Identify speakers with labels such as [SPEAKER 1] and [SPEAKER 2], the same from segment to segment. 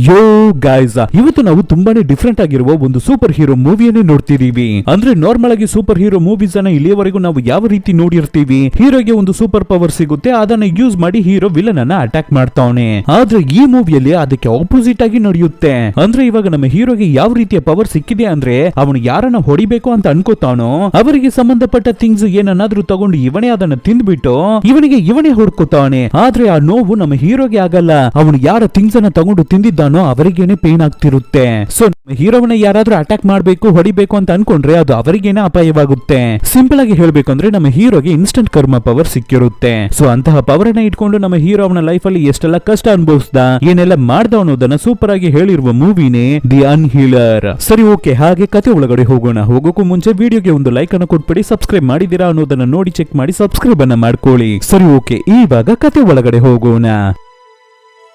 [SPEAKER 1] ಯೋ guys, ಇವತ್ತು ನಾವು ತುಂಬಾನೇ ಡಿಫ್ರೆಂಟ್ ಆಗಿರುವ ಒಂದು ಸೂಪರ್ ಹೀರೋ ಮೂವಿಯನ್ನೇ ನೋಡ್ತಿದೀವಿ. ಅಂದ್ರೆ ನಾರ್ಮಲ್ ಆಗಿ ಸೂಪರ್ ಹೀರೋ ಮೂವೀಸ್ ಅನ್ನ ಇಲ್ಲಿಯವರೆಗೂ ನಾವು ಯಾವ ರೀತಿ ನೋಡಿರ್ತೀವಿ, ಹೀರೋಗೆ ಒಂದು ಸೂಪರ್ ಪವರ್ ಸಿಗುತ್ತೆ, ಅದನ್ನ ಯೂಸ್ ಮಾಡಿ ಹೀರೋ ವಿಲನ್ ಅನ್ನ ಅಟ್ಯಾಕ್ ಮಾಡ್ತಾವನೆ. ಆದ್ರೆ ಈ ಮೂವಿಯಲ್ಲಿ ಅದಕ್ಕೆ ಆಪೋಸಿಟ್ ಆಗಿ ನಡೆಯುತ್ತೆ. ಅಂದ್ರೆ ಇವಾಗ ನಮ್ಮ ಹೀರೋಗೆ ಯಾವ ರೀತಿಯ ಪವರ್ ಸಿಕ್ಕಿದೆ ಅಂದ್ರೆ, ಅವನು ಯಾರನ್ನ ಹೊಡಿಬೇಕು ಅಂತ ಅನ್ಕೋತಾನೋ ಅವರಿಗೆ ಸಂಬಂಧಪಟ್ಟ ಥಿಂಗ್ಸ್ ಏನನ್ನಾದ್ರೂ ತಗೊಂಡು ಇವನೇ ಅದನ್ನ ತಿಂದ್ಬಿಟ್ಟು ಇವನೇ ಹೊಡ್ಕೋತಾನೆ. ಆದ್ರೆ ಆ ನೋವು ನಮ್ಮ ಹೀರೋಗೆ ಆಗಲ್ಲ. ಅವನು ಯಾರ ಥಿಂಗ್ಸ್ ಅನ್ನ ತಗೊಂಡು ತಿಂದಿದ್ದ ಅವರಿಗೇನೆ ಪೇನ್ ಆಗ್ತಿರುತ್ತೆ. ಸೊ ಹೀರೋವನ್ನ ಯಾರಾದ್ರೂ ಅಟ್ಯಾಕ್ ಮಾಡಬೇಕು, ಹೊಡಿಬೇಕು ಅಂತ ಅನ್ಕೊಂಡ್ರೆ ಅದು ಅವರಿಗೇನೆ ಅಪಾಯವಾಗುತ್ತೆ. ಸಿಂಪಲ್ ಆಗಿ ಹೇಳ್ಬೇಕು ಅಂದ್ರೆ ನಮ್ಮ ಹೀರೋಗೆ ಇನ್ಸ್ಟಂಟ್ ಕರ್ಮ ಪವರ್ ಸಿಕ್ಕಿರುತ್ತೆ. ಸೊ ಅಂತಹ ಪವರ್ ಅನ್ನ ಇಟ್ಕೊಂಡು ನಮ್ಮ ಹೀರೋ ಅವನ ಲೈಫ್ ಅಲ್ಲಿ ಎಷ್ಟೆಲ್ಲ ಕಷ್ಟ ಅನುಭವಿಸ್ದ, ಏನೆಲ್ಲ ಮಾಡ್ದ ಅನ್ನೋದನ್ನ ಸೂಪರ್ ಆಗಿ ಹೇಳಿರುವ ಮೂವಿನೇ ದಿ ಅನ್ಹೀಲರ್. ಸರಿ, ಓಕೆ, ಹಾಗೆ ಕತೆ ಒಳಗಡೆ ಹೋಗೋಣ. ಹೋಗೋಕ್ಕೂ ಮುಂಚೆ ವಿಡಿಯೋಗೆ ಒಂದು ಲೈಕ್ ಅನ್ನು ಕೊಟ್ಬಿಡಿ. ಸಬ್ಸ್ಕ್ರೈಬ್ ಮಾಡಿದಿರಾ ಅನ್ನೋದನ್ನ ನೋಡಿ ಚೆಕ್ ಮಾಡಿ ಸಬ್ಸ್ಕ್ರೈಬ್ ಅನ್ನ ಮಾಡ್ಕೊಳ್ಳಿ. ಸರಿ, ಓಕೆ, ಇವಾಗ ಕತೆ ಒಳಗಡೆ ಹೋಗೋಣ.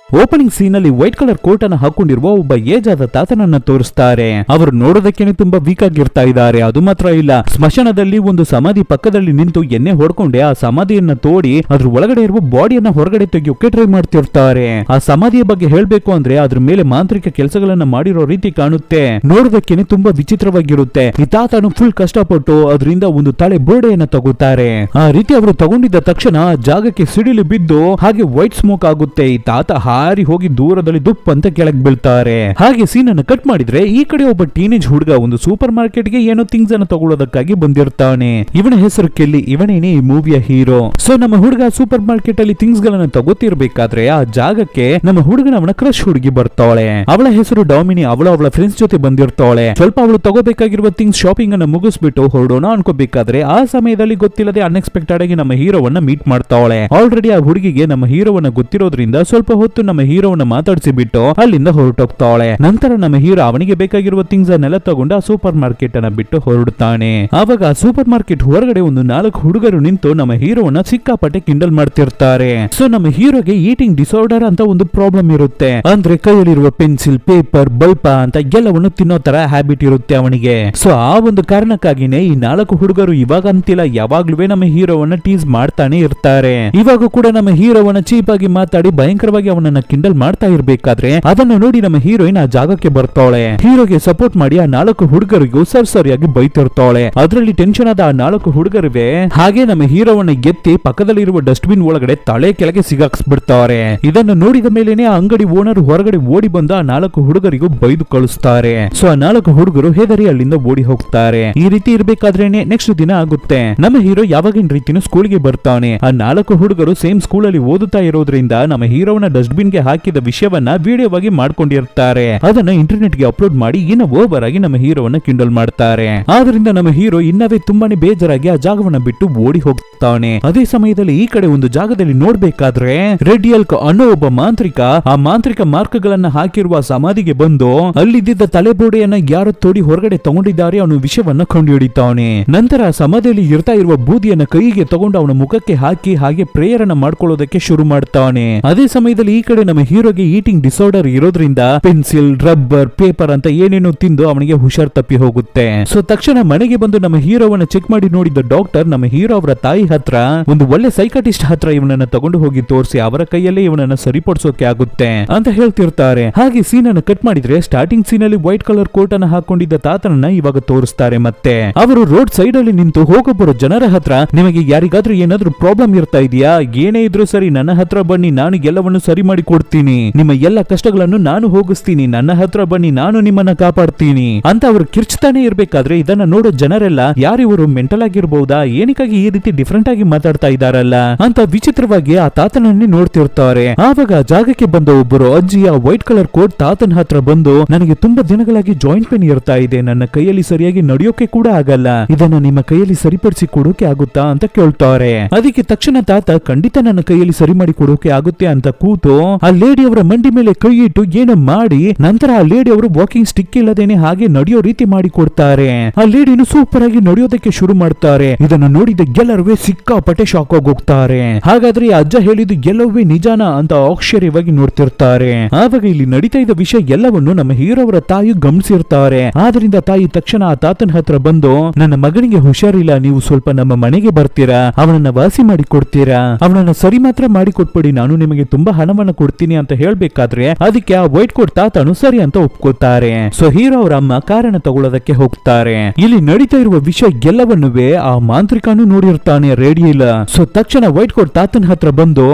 [SPEAKER 1] ಓಪನಿಂಗ್ ಸೀನ್ ಅಲ್ಲಿ ವೈಟ್ ಕಲರ್ ಕೋಟ್ ಅನ್ನು ಹಾಕೊಂಡಿರುವ ಒಬ್ಬ ಏಜ್ ಆದ ತಾತನನ್ನ ತೋರಿಸ್ತಾರೆ. ಅವರು ನೋಡೋದಕ್ಕೇನೆ ತುಂಬಾ ವೀಕ್ ಆಗಿರ್ತಾ ಇದ್ದಾರೆ. ಅದು ಮಾತ್ರ ಇಲ್ಲ, ಸ್ಮಶಾನದಲ್ಲಿ ಒಂದು ಸಮಾಧಿ ಪಕ್ಕದಲ್ಲಿ ನಿಂತು ಎಣ್ಣೆ ಹೊಡ್ಕೊಂಡೆ ಆ ಸಮಾಧಿಯನ್ನ ತೋಡಿ ಅದ್ರ ಒಳಗಡೆ ಇರುವ ಬಾಡಿಯನ್ನ ಹೊರಗಡೆ ತೆಗೆಯೋಕೆ ಟ್ರೈ ಮಾಡ್ತಿರ್ತಾರೆ. ಆ ಸಮಾಧಿಯ ಬಗ್ಗೆ ಹೇಳ್ಬೇಕು ಅಂದ್ರೆ ಅದ್ರ ಮೇಲೆ ಮಾಂತ್ರಿಕ ಕೆಲಸಗಳನ್ನ ಮಾಡಿರೋ ರೀತಿ ಕಾಣುತ್ತೆ. ನೋಡೋದಕ್ಕೇನೆ ತುಂಬಾ ವಿಚಿತ್ರವಾಗಿರುತ್ತೆ. ಈ ತಾತನು ಫುಲ್ ಕಷ್ಟಪಟ್ಟು ಅದರಿಂದ ಒಂದು ತಲೆ ಬೋರ್ಡೆಯನ್ನ ತಗೋತಾರೆ. ಆ ರೀತಿ ಅವರು ತಗೊಂಡಿದ್ದ ತಕ್ಷಣ ಜಾಗಕ್ಕೆ ಸಿಡಿಲು ಬಿದ್ದು ಹಾಗೆ ವೈಟ್ ಸ್ಮೋಕ್ ಆಗುತ್ತೆ. ಈ ತಾತ ಹಾರಿ ಹೋಗಿ ದೂರದಲ್ಲಿ ದುಪ್ ಅಂತ ಕೆಳಗೆ ಬೀಳ್ತಾರೆ. ಹಾಗೆ ಸೀನ್ ಅನ್ನು ಕಟ್ ಮಾಡಿದ್ರೆ ಈ ಕಡೆ ಒಬ್ಬ ಟೀನೇಜ್ ಹುಡುಗ ಒಂದು ಸೂಪರ್ ಮಾರ್ಕೆಟ್ ಗೆ ಏನೋ ಥಿಂಗ್ಸ್ ಅನ್ನು ತಗೊಳ್ಳೋದಕ್ಕಾಗಿ ಬಂದಿರ್ತಾನೆ. ಇವನ ಹೆಸರು ಕೆಲ್ಲಿ, ಇವನೇನೆ ಈ ಮೂವಿಯ ಹೀರೋ. ಸೊ ನಮ್ಮ ಹುಡುಗ ಸೂಪರ್ ಮಾರ್ಕೆಟ್ ಅಲ್ಲಿ ಥಿಂಗ್ಸ್ ಗಳನ್ನ ತಗೋತಿರ್ಬೇಕಾದ್ರೆ ಆ ಜಾಗಕ್ಕೆ ನಮ್ಮ ಹುಡುಗನ ಅವನ ಕ್ರಶ್ ಹುಡುಗಿ ಬರ್ತಾಳೆ. ಅವಳ ಹೆಸರು ಡಾಮಿನಿ. ಅವಳ ಫ್ರೆಂಡ್ಸ್ ಜೊತೆ ಬಂದಿರ್ತಾಳೆ. ಸ್ವಲ್ಪ ಅವಳು ತಗೋಬೇಕಾಗಿರುವ ಥಿಂಗ್ಸ್ ಶಾಪಿಂಗ್ ಅನ್ನ ಮುಗಿಸ್ಬಿಟ್ಟು ಹೊರಡೋಣ ಅನ್ಕೋಬೇಕಾದ್ರೆ ಆ ಸಮಯದಲ್ಲಿ ಗೊತ್ತಿಲ್ಲದೆ ಅನ್ಎಕ್ಸ್ಪೆಕ್ಟೆಡ್ ಆಗಿ ನಮ್ಮ ಹೀರೋವನ್ನ ಮೀಟ್ ಮಾಡ್ತಾಳೆ. ಆಲ್ರೆಡಿ ಆ ಹುಡುಗಿಗೆ ನಮ್ಮ ಹೀರೋವನ್ನ ಗೊತ್ತಿರೋದ್ರಿಂದ ಸ್ವಲ್ಪ ಹೊತ್ತು ನಮ್ಮ ಹೀರೋವನ್ನ ಮಾತಾಡಿಸಿ ಬಿಟ್ಟು ಅಲ್ಲಿಂದ ಹೊರಟೋಗ್ತಾಳೆ. ನಂತರ ನಮ್ಮ ಹೀರೋ ಅವನಿಗೆ ಬೇಕಾಗಿರುವ ಥಿಂಗ್ಸ್ ಅನ್ನೆಲ್ಲ ತಗೊಂಡು ಆ ಸೂಪರ್ ಮಾರ್ಕೆಟ್ ಅನ್ನ ಬಿಟ್ಟು ಹೊರಡುತ್ತಾನೆ. ಆವಾಗ ಆ ಸೂಪರ್ ಮಾರ್ಕೆಟ್ ಹೊರಗಡೆ ಒಂದು 4 ಹುಡುಗರು ನಿಂತು ನಮ್ಮ ಹೀರೋವನ್ನ ಸಿಕ್ಕಾಪಟ್ಟೆ ಕಿಂಡಲ್ ಮಾಡ್ತಿರ್ತಾರೆ. ಸೊ ನಮ್ಮ ಹೀರೋಗೆ ಈಟಿಂಗ್ ಡಿಸಾರ್ಡರ್ ಅಂತ ಒಂದು ಪ್ರಾಬ್ಲಮ್ ಇರುತ್ತೆ. ಅಂದ್ರೆ ಕೈಯಲ್ಲಿರುವ ಪೆನ್ಸಿಲ್, ಪೇಪರ್, ಬಲ್ಪ ಅಂತ ಎಲ್ಲವನ್ನು ತಿನ್ನೋ ತರ ಹ್ಯಾಬಿಟ್ ಇರುತ್ತೆ ಅವನಿಗೆ. ಸೊ ಆ ಒಂದು ಕಾರಣಕ್ಕಾಗಿನೇ ಈ 4 ಹುಡುಗರು ಇವಾಗ ಅಂತಿಲ್ಲ ಯಾವಾಗ್ಲೂ ನಮ್ಮ ಹೀರೋವನ್ನ ಟೀಸ್ ಮಾಡ್ತಾನೆ ಇರ್ತಾರೆ. ಇವಾಗ ಕೂಡ ನಮ್ಮ ಹೀರೋವನ್ನ ಚೀಪ್ ಆಗಿ ಮಾತಾಡಿ ಭಯಂಕರವಾಗಿ ಅವನನ್ನ ಕಿಂಡಲ್ ಮಾಡ್ತಾ ಇರ್ಬೇಕಾದ್ರೆ ಅದನ್ನು ನೋಡಿ ನಮ್ಮ ಹೀರೋಯಿನ್ ಆ ಜಾಗಕ್ಕೆ ಬರ್ತಾಳೆ. ಹೀರೋಗೆ ಸಪೋರ್ಟ್ ಮಾಡಿ ಆ 4 ಹುಡುಗರಿಗೂ ಸರಿಯಾಗಿ ಬೈತಿರ್ತಾಳೆ. ಅದರಲ್ಲಿ ಟೆನ್ಷನ್ ಆದ ಆ 4 ಹುಡುಗರಿವೆ ಹಾಗೆ ನಮ್ಮ ಹೀರೋವನ್ನ ಎತ್ತಿ ಪಕ್ಕದಲ್ಲಿರುವ ಡಸ್ಟ್ ಬಿನ್ ಒಳಗಡೆ ತಲೆ ಕೆಳಗೆ ಸಿಗಾಕ್ಸ್ಬಿಡ್ತಾರೆ. ಇದನ್ನು ನೋಡಿದ ಮೇಲೆನೆ ಆ ಅಂಗಡಿ ಓನರ್ ಹೊರಗಡೆ ಓಡಿ ಬಂದು ಆ 4 ಹುಡುಗರಿಗೂ ಬೈದು ಕಳಿಸ್ತಾರೆ. ಸೊ ಆ 4 ಹುಡುಗರು ಹೆದರಿ ಅಲ್ಲಿಂದ ಓಡಿ ಹೋಗ್ತಾರೆ. ಈ ರೀತಿ ಇರ್ಬೇಕಾದ್ರೇನೆ ನೆಕ್ಸ್ಟ್ ದಿನ ಆಗುತ್ತೆ. ನಮ್ಮ ಹೀರೋ ಯಾವಾಗಿನ ರೀತಿನೂ ಸ್ಕೂಲ್ಗೆ ಬರ್ತಾನೆ. ಆ 4 ಹುಡುಗರು ಸೇಮ್ ಸ್ಕೂಲ್ ಅಲ್ಲಿ ಓದುತ್ತಾ ಇರೋದ್ರಿಂದ ನಮ್ಮ ಹೀರೋವನ್ನ ಡಸ್ಟ್ ಬಿನ್ ಗೆ ಹಾಕಿದ ವಿಷಯವನ್ನ ವಿಡಿಯೋವಾಗಿ ಮಾಡ್ಕೊಂಡಿರ್ತಾರೆ. ಅದನ್ನ ಇಂಟರ್ನೆಟ್ ಗೆ ಅಪ್ಲೋಡ್ ಮಾಡಿ ಇನ್ನ ಓವರ್ ಆಗಿ ನಮ್ಮ ಹೀರೋವನ್ನ ಕಿಂಡಲ್ ಮಾಡ್ತಾರೆ. ಆದ್ರಿಂದ ನಮ್ಮ ಹೀರೋ ಇನ್ನವೇ ತುಂಬಾನೇ ಬೇಜಾರಾಗಿ ಆ ಜಾಗವನ್ನ ಬಿಟ್ಟು ಓಡಿ ಹೋಗ್ತಾನೆ. ಅದೇ ಸಮಯದಲ್ಲಿ ಈ ಕಡೆ ಒಂದು ಜಾಗದಲ್ಲಿ ನೋಡ್ಬೇಕಾದ್ರೆ ರೆಡ್ ಎಲ್ಕ್ ಅನ್ನೋ ಒಬ್ಬ ಮಾಂತ್ರಿಕ ಆ ಮಾಂತ್ರಿಕ ಮಾರ್ಕ್ಗಳನ್ನ ಹಾಕಿರುವ ಸಮಾಧಿಗೆ ಬಂದು ಅಲ್ಲಿದ್ದ ತಲೆಬೋಡೆಯನ್ನ ಯಾರು ತೋಡಿ ಹೊರಗಡೆ ತಗೊಂಡಿದ್ದಾರೆ ಅನ್ನೋ ವಿಷಯವನ್ನ ಕಂಡುಹಿಡಿತಾನೆ. ನಂತರ ಸಮಾಧಿಯಲ್ಲಿ ಇರ್ತಾ ಇರುವ ಬೂದಿಯನ್ನ ಕೈಗೆ ತಗೊಂಡು ಅವನ ಮುಖಕ್ಕೆ ಹಾಕಿ ಹಾಗೆ ಪ್ರೇಯರ್ ಅನ್ನ ಮಾಡ್ಕೊಳ್ಳೋದಕ್ಕೆ ಶುರು ಮಾಡ್ತಾನೆ. ಅದೇ ಸಮಯದಲ್ಲಿ ಈ ಕಡೆ ನಮ್ಮ ಹೀರೋಗೆ ಈಟಿಂಗ್ ಡಿಸಾರ್ಡರ್ ಇರೋದ್ರಿಂದ ಪೆನ್ಸಿಲ್, ರಬ್ಬರ್, ಪೇಪರ್ ಅಂತ ಏನೇನೋ ತಿಂದು ಅವನಿಗೆ ಹುಷಾರ್ ತಪ್ಪಿ ಹೋಗುತ್ತೆ. ಸೊ ತಕ್ಷಣ ಮನೆಗೆ ಬಂದು ನಮ್ಮ ಹೀರೋವನ್ನ ಚೆಕ್ ಮಾಡಿ ನೋಡಿದ ಡಾಕ್ಟರ್ ನಮ್ಮ ಹೀರೋ ಅವರ ತಾಯಿ ಹತ್ರ ಒಂದು ಒಳ್ಳೆ ಸೈಕಾಟಿಸ್ಟ್ ಹತ್ರ ಇವನನ್ನ ತಗೊಂಡು ಹೋಗಿ ತೋರಿಸಿ ಅವರ ಕೈಯಲ್ಲೇ ಇವನನ್ನ ಸರಿಪಡಿಸೋಕೆ ಆಗುತ್ತೆ ಅಂತ ಹೇಳ್ತಿರ್ತಾರೆ. ಹಾಗೆ ಸೀನ್ ಅನ್ನು ಕಟ್ ಮಾಡಿದ್ರೆ ಸ್ಟಾರ್ಟಿಂಗ್ ಸೀನ್ ಅಲ್ಲಿ ವೈಟ್ ಕಲರ್ ಕೋಟ್ ಅನ್ನ ಹಾಕೊಂಡಿದ್ದ ತಾತನನ್ನ ಇವಾಗ ತೋರಿಸ್ತಾರೆ. ಮತ್ತೆ ಅವರು ರೋಡ್ ಸೈಡ್ ಅಲ್ಲಿ ನಿಂತು ಹೋಗಬರೋ ಜನರ ಹತ್ರ ನಿಮಗೆ ಯಾರಿಗಾದ್ರೂ ಏನಾದ್ರೂ ಪ್ರಾಬ್ಲಮ್ ಇರ್ತಾ ಇದೆಯಾ, ಏನೇ ಇದ್ರೂ ಸರಿ ನನ್ನ ಹತ್ರ ಬನ್ನಿ, ನಾನು ಎಲ್ಲವನ್ನು ಸರಿ ಮಾಡಿ ಕೊಡ್ತೀನಿ, ನಿಮ್ಮ ಎಲ್ಲ ಕಷ್ಟಗಳನ್ನು ನಾನು ಹೋಗಿಸ್ತೀನಿ, ನನ್ನ ಹತ್ರ ಬನ್ನಿ, ನಾನು ನಿಮ್ಮನ್ನ ಕಾಪಾಡ್ತೀನಿ ಅಂತ ಅವರು ಕಿರ್ಚ್ತಾನೆ ಇರ್ಬೇಕಾದ್ರೆ ಇದನ್ನ ನೋಡೋ ಜನರೆಲ್ಲ ಯಾರಿವರು ಮೆಂಟಲ್ ಆಗಿರ್ಬಹುದಾ, ಏನಕ್ಕಾಗಿ ಈ ರೀತಿ ಡಿಫ್ರೆಂಟ್ ಆಗಿ ಮಾತಾಡ್ತಾ ಇದಾರಲ್ಲ ಅಂತ ವಿಚಿತ್ರವಾಗಿ ಆ ತಾತನನ್ನೇ ನೋಡ್ತಿರ್ತಾರೆ. ಆವಾಗ ಜಾಗಕ್ಕೆ ಬಂದ ಒಬ್ಬರು ಅಜ್ಜಿ ಆ ವೈಟ್ ಕಲರ್ ಕೋಟ್ ತಾತನ ಹತ್ರ ಬಂದು ನನಗೆ ತುಂಬಾ ದಿನಗಳಾಗಿ ಜಾಯಿಂಟ್ ಪೇನ್ ಇರ್ತಾ ಇದೆ, ನನ್ನ ಕೈಯಲ್ಲಿ ಸರಿಯಾಗಿ ನಡೆಯೋಕೆ ಕೂಡ ಆಗಲ್ಲ, ಇದನ್ನ ನಿಮ್ಮ ಕೈಯಲ್ಲಿ ಸರಿಪಡಿಸಿ ಕೊಡೋಕೆ ಆಗುತ್ತಾ ಅಂತ ಕೇಳ್ತಾರೆ. ಅದಕ್ಕೆ ತಕ್ಷಣ ತಾತ ಖಂಡಿತ ನನ್ನ ಕೈಯಲ್ಲಿ ಸರಿ ಮಾಡಿ ಕೊಡೋಕೆ ಆಗುತ್ತೆ ಅಂತ ಕೂತು ಆ ಲೇಡಿ ಅವರ ಮಂಡಿ ಮೇಲೆ ಕೈ ಇಟ್ಟು ಏನೋ ಮಾಡಿ ನಂತರ ಆ ಲೇಡಿ ಅವರು ವಾಕಿಂಗ್ ಸ್ಟಿಕ್ ಇಲ್ಲದೇನೆ ಹಾಗೆ ನಡೆಯೋ ರೀತಿ ಮಾಡಿ ಕೊಡ್ತಾರೆ. ಆ ಲೇಡಿನು ಸೂಪರ್ ಆಗಿ ನಡೆಯೋದಕ್ಕೆ ಶುರು ಮಾಡ್ತಾರೆ. ಇದನ್ನು ನೋಡಿದ ಎಲ್ಲರೂ ಸಿಕ್ಕಾಪಟ್ಟೆ ಶಾಕ್ ಆಗಿ ಹೋಗ್ತಾರೆ. ಹಾಗಾದ್ರೆ ಅಜ್ಜ ಹೇಳಿದ್ದು ಎಲ್ಲವೇ ನಿಜಾನ ಅಂತ ಆಶ್ಚರ್ಯವಾಗಿ ನೋಡ್ತಿರ್ತಾರೆ. ಆವಾಗ ಇಲ್ಲಿ ನಡೀತಾ ಇದ್ದ ವಿಷಯ ಎಲ್ಲವನ್ನು ನಮ್ಮ ಹೀರೋ ಅವರ ತಾಯಿ ಗಮನಿಸಿರ್ತಾರೆ. ಆದ್ರಿಂದ ತಾಯಿ ತಕ್ಷಣ ಆ ತಾತನ ಹತ್ರ ಬಂದು ನನ್ನ ಮಗನಿಗೆ ಹುಷಾರಿಲ್ಲ, ನೀವು ಸ್ವಲ್ಪ ನಮ್ಮ ಮನೆಗೆ ಬರ್ತೀರಾ, ಅವನನ್ನ ವಾಸಿ ಮಾಡಿ ಕೊಡ್ತೀರಾ, ಅವನನ್ನ ಸರಿ ಮಾತ್ರ ಮಾಡಿ ಕೊಟ್ಬಿಡಿ, ನಾನು ನಿಮಗೆ ತುಂಬಾ ಹಣವನ್ನು ಕೊಡ್ತೀನಿ ಅಂತ ಹೇಳ್ಬೇಕಾದ್ರೆ ಅದಕ್ಕೆ ಆ ವೈಟ್ ಕೋಟ್ ತಾತನು ಸರಿ ಅಂತ ಒಪ್ಕೋತಾರೆ. ಸೊ ಹೀರೋ ಅವರ ಅಮ್ಮ ಕಾರನ್ನ ತಗೊಳ್ಳೋದಕ್ಕೆ ಹೋಗ್ತಾರೆ. ಇಲ್ಲಿ ನಡೀತಾ ಇರುವ ವಿಷಯ ಎಲ್ಲವನ್ನುವೆ ಆ ಮಾಂತ್ರಿಕನು ನೋಡಿರ್ತಾನೆ ರೇಡಿಯೋಲ. ಸೊ ತಕ್ಷಣ ವೈಟ್ ಕೋಟ್ ತಾತನ ಹತ್ರ ಬಂದು,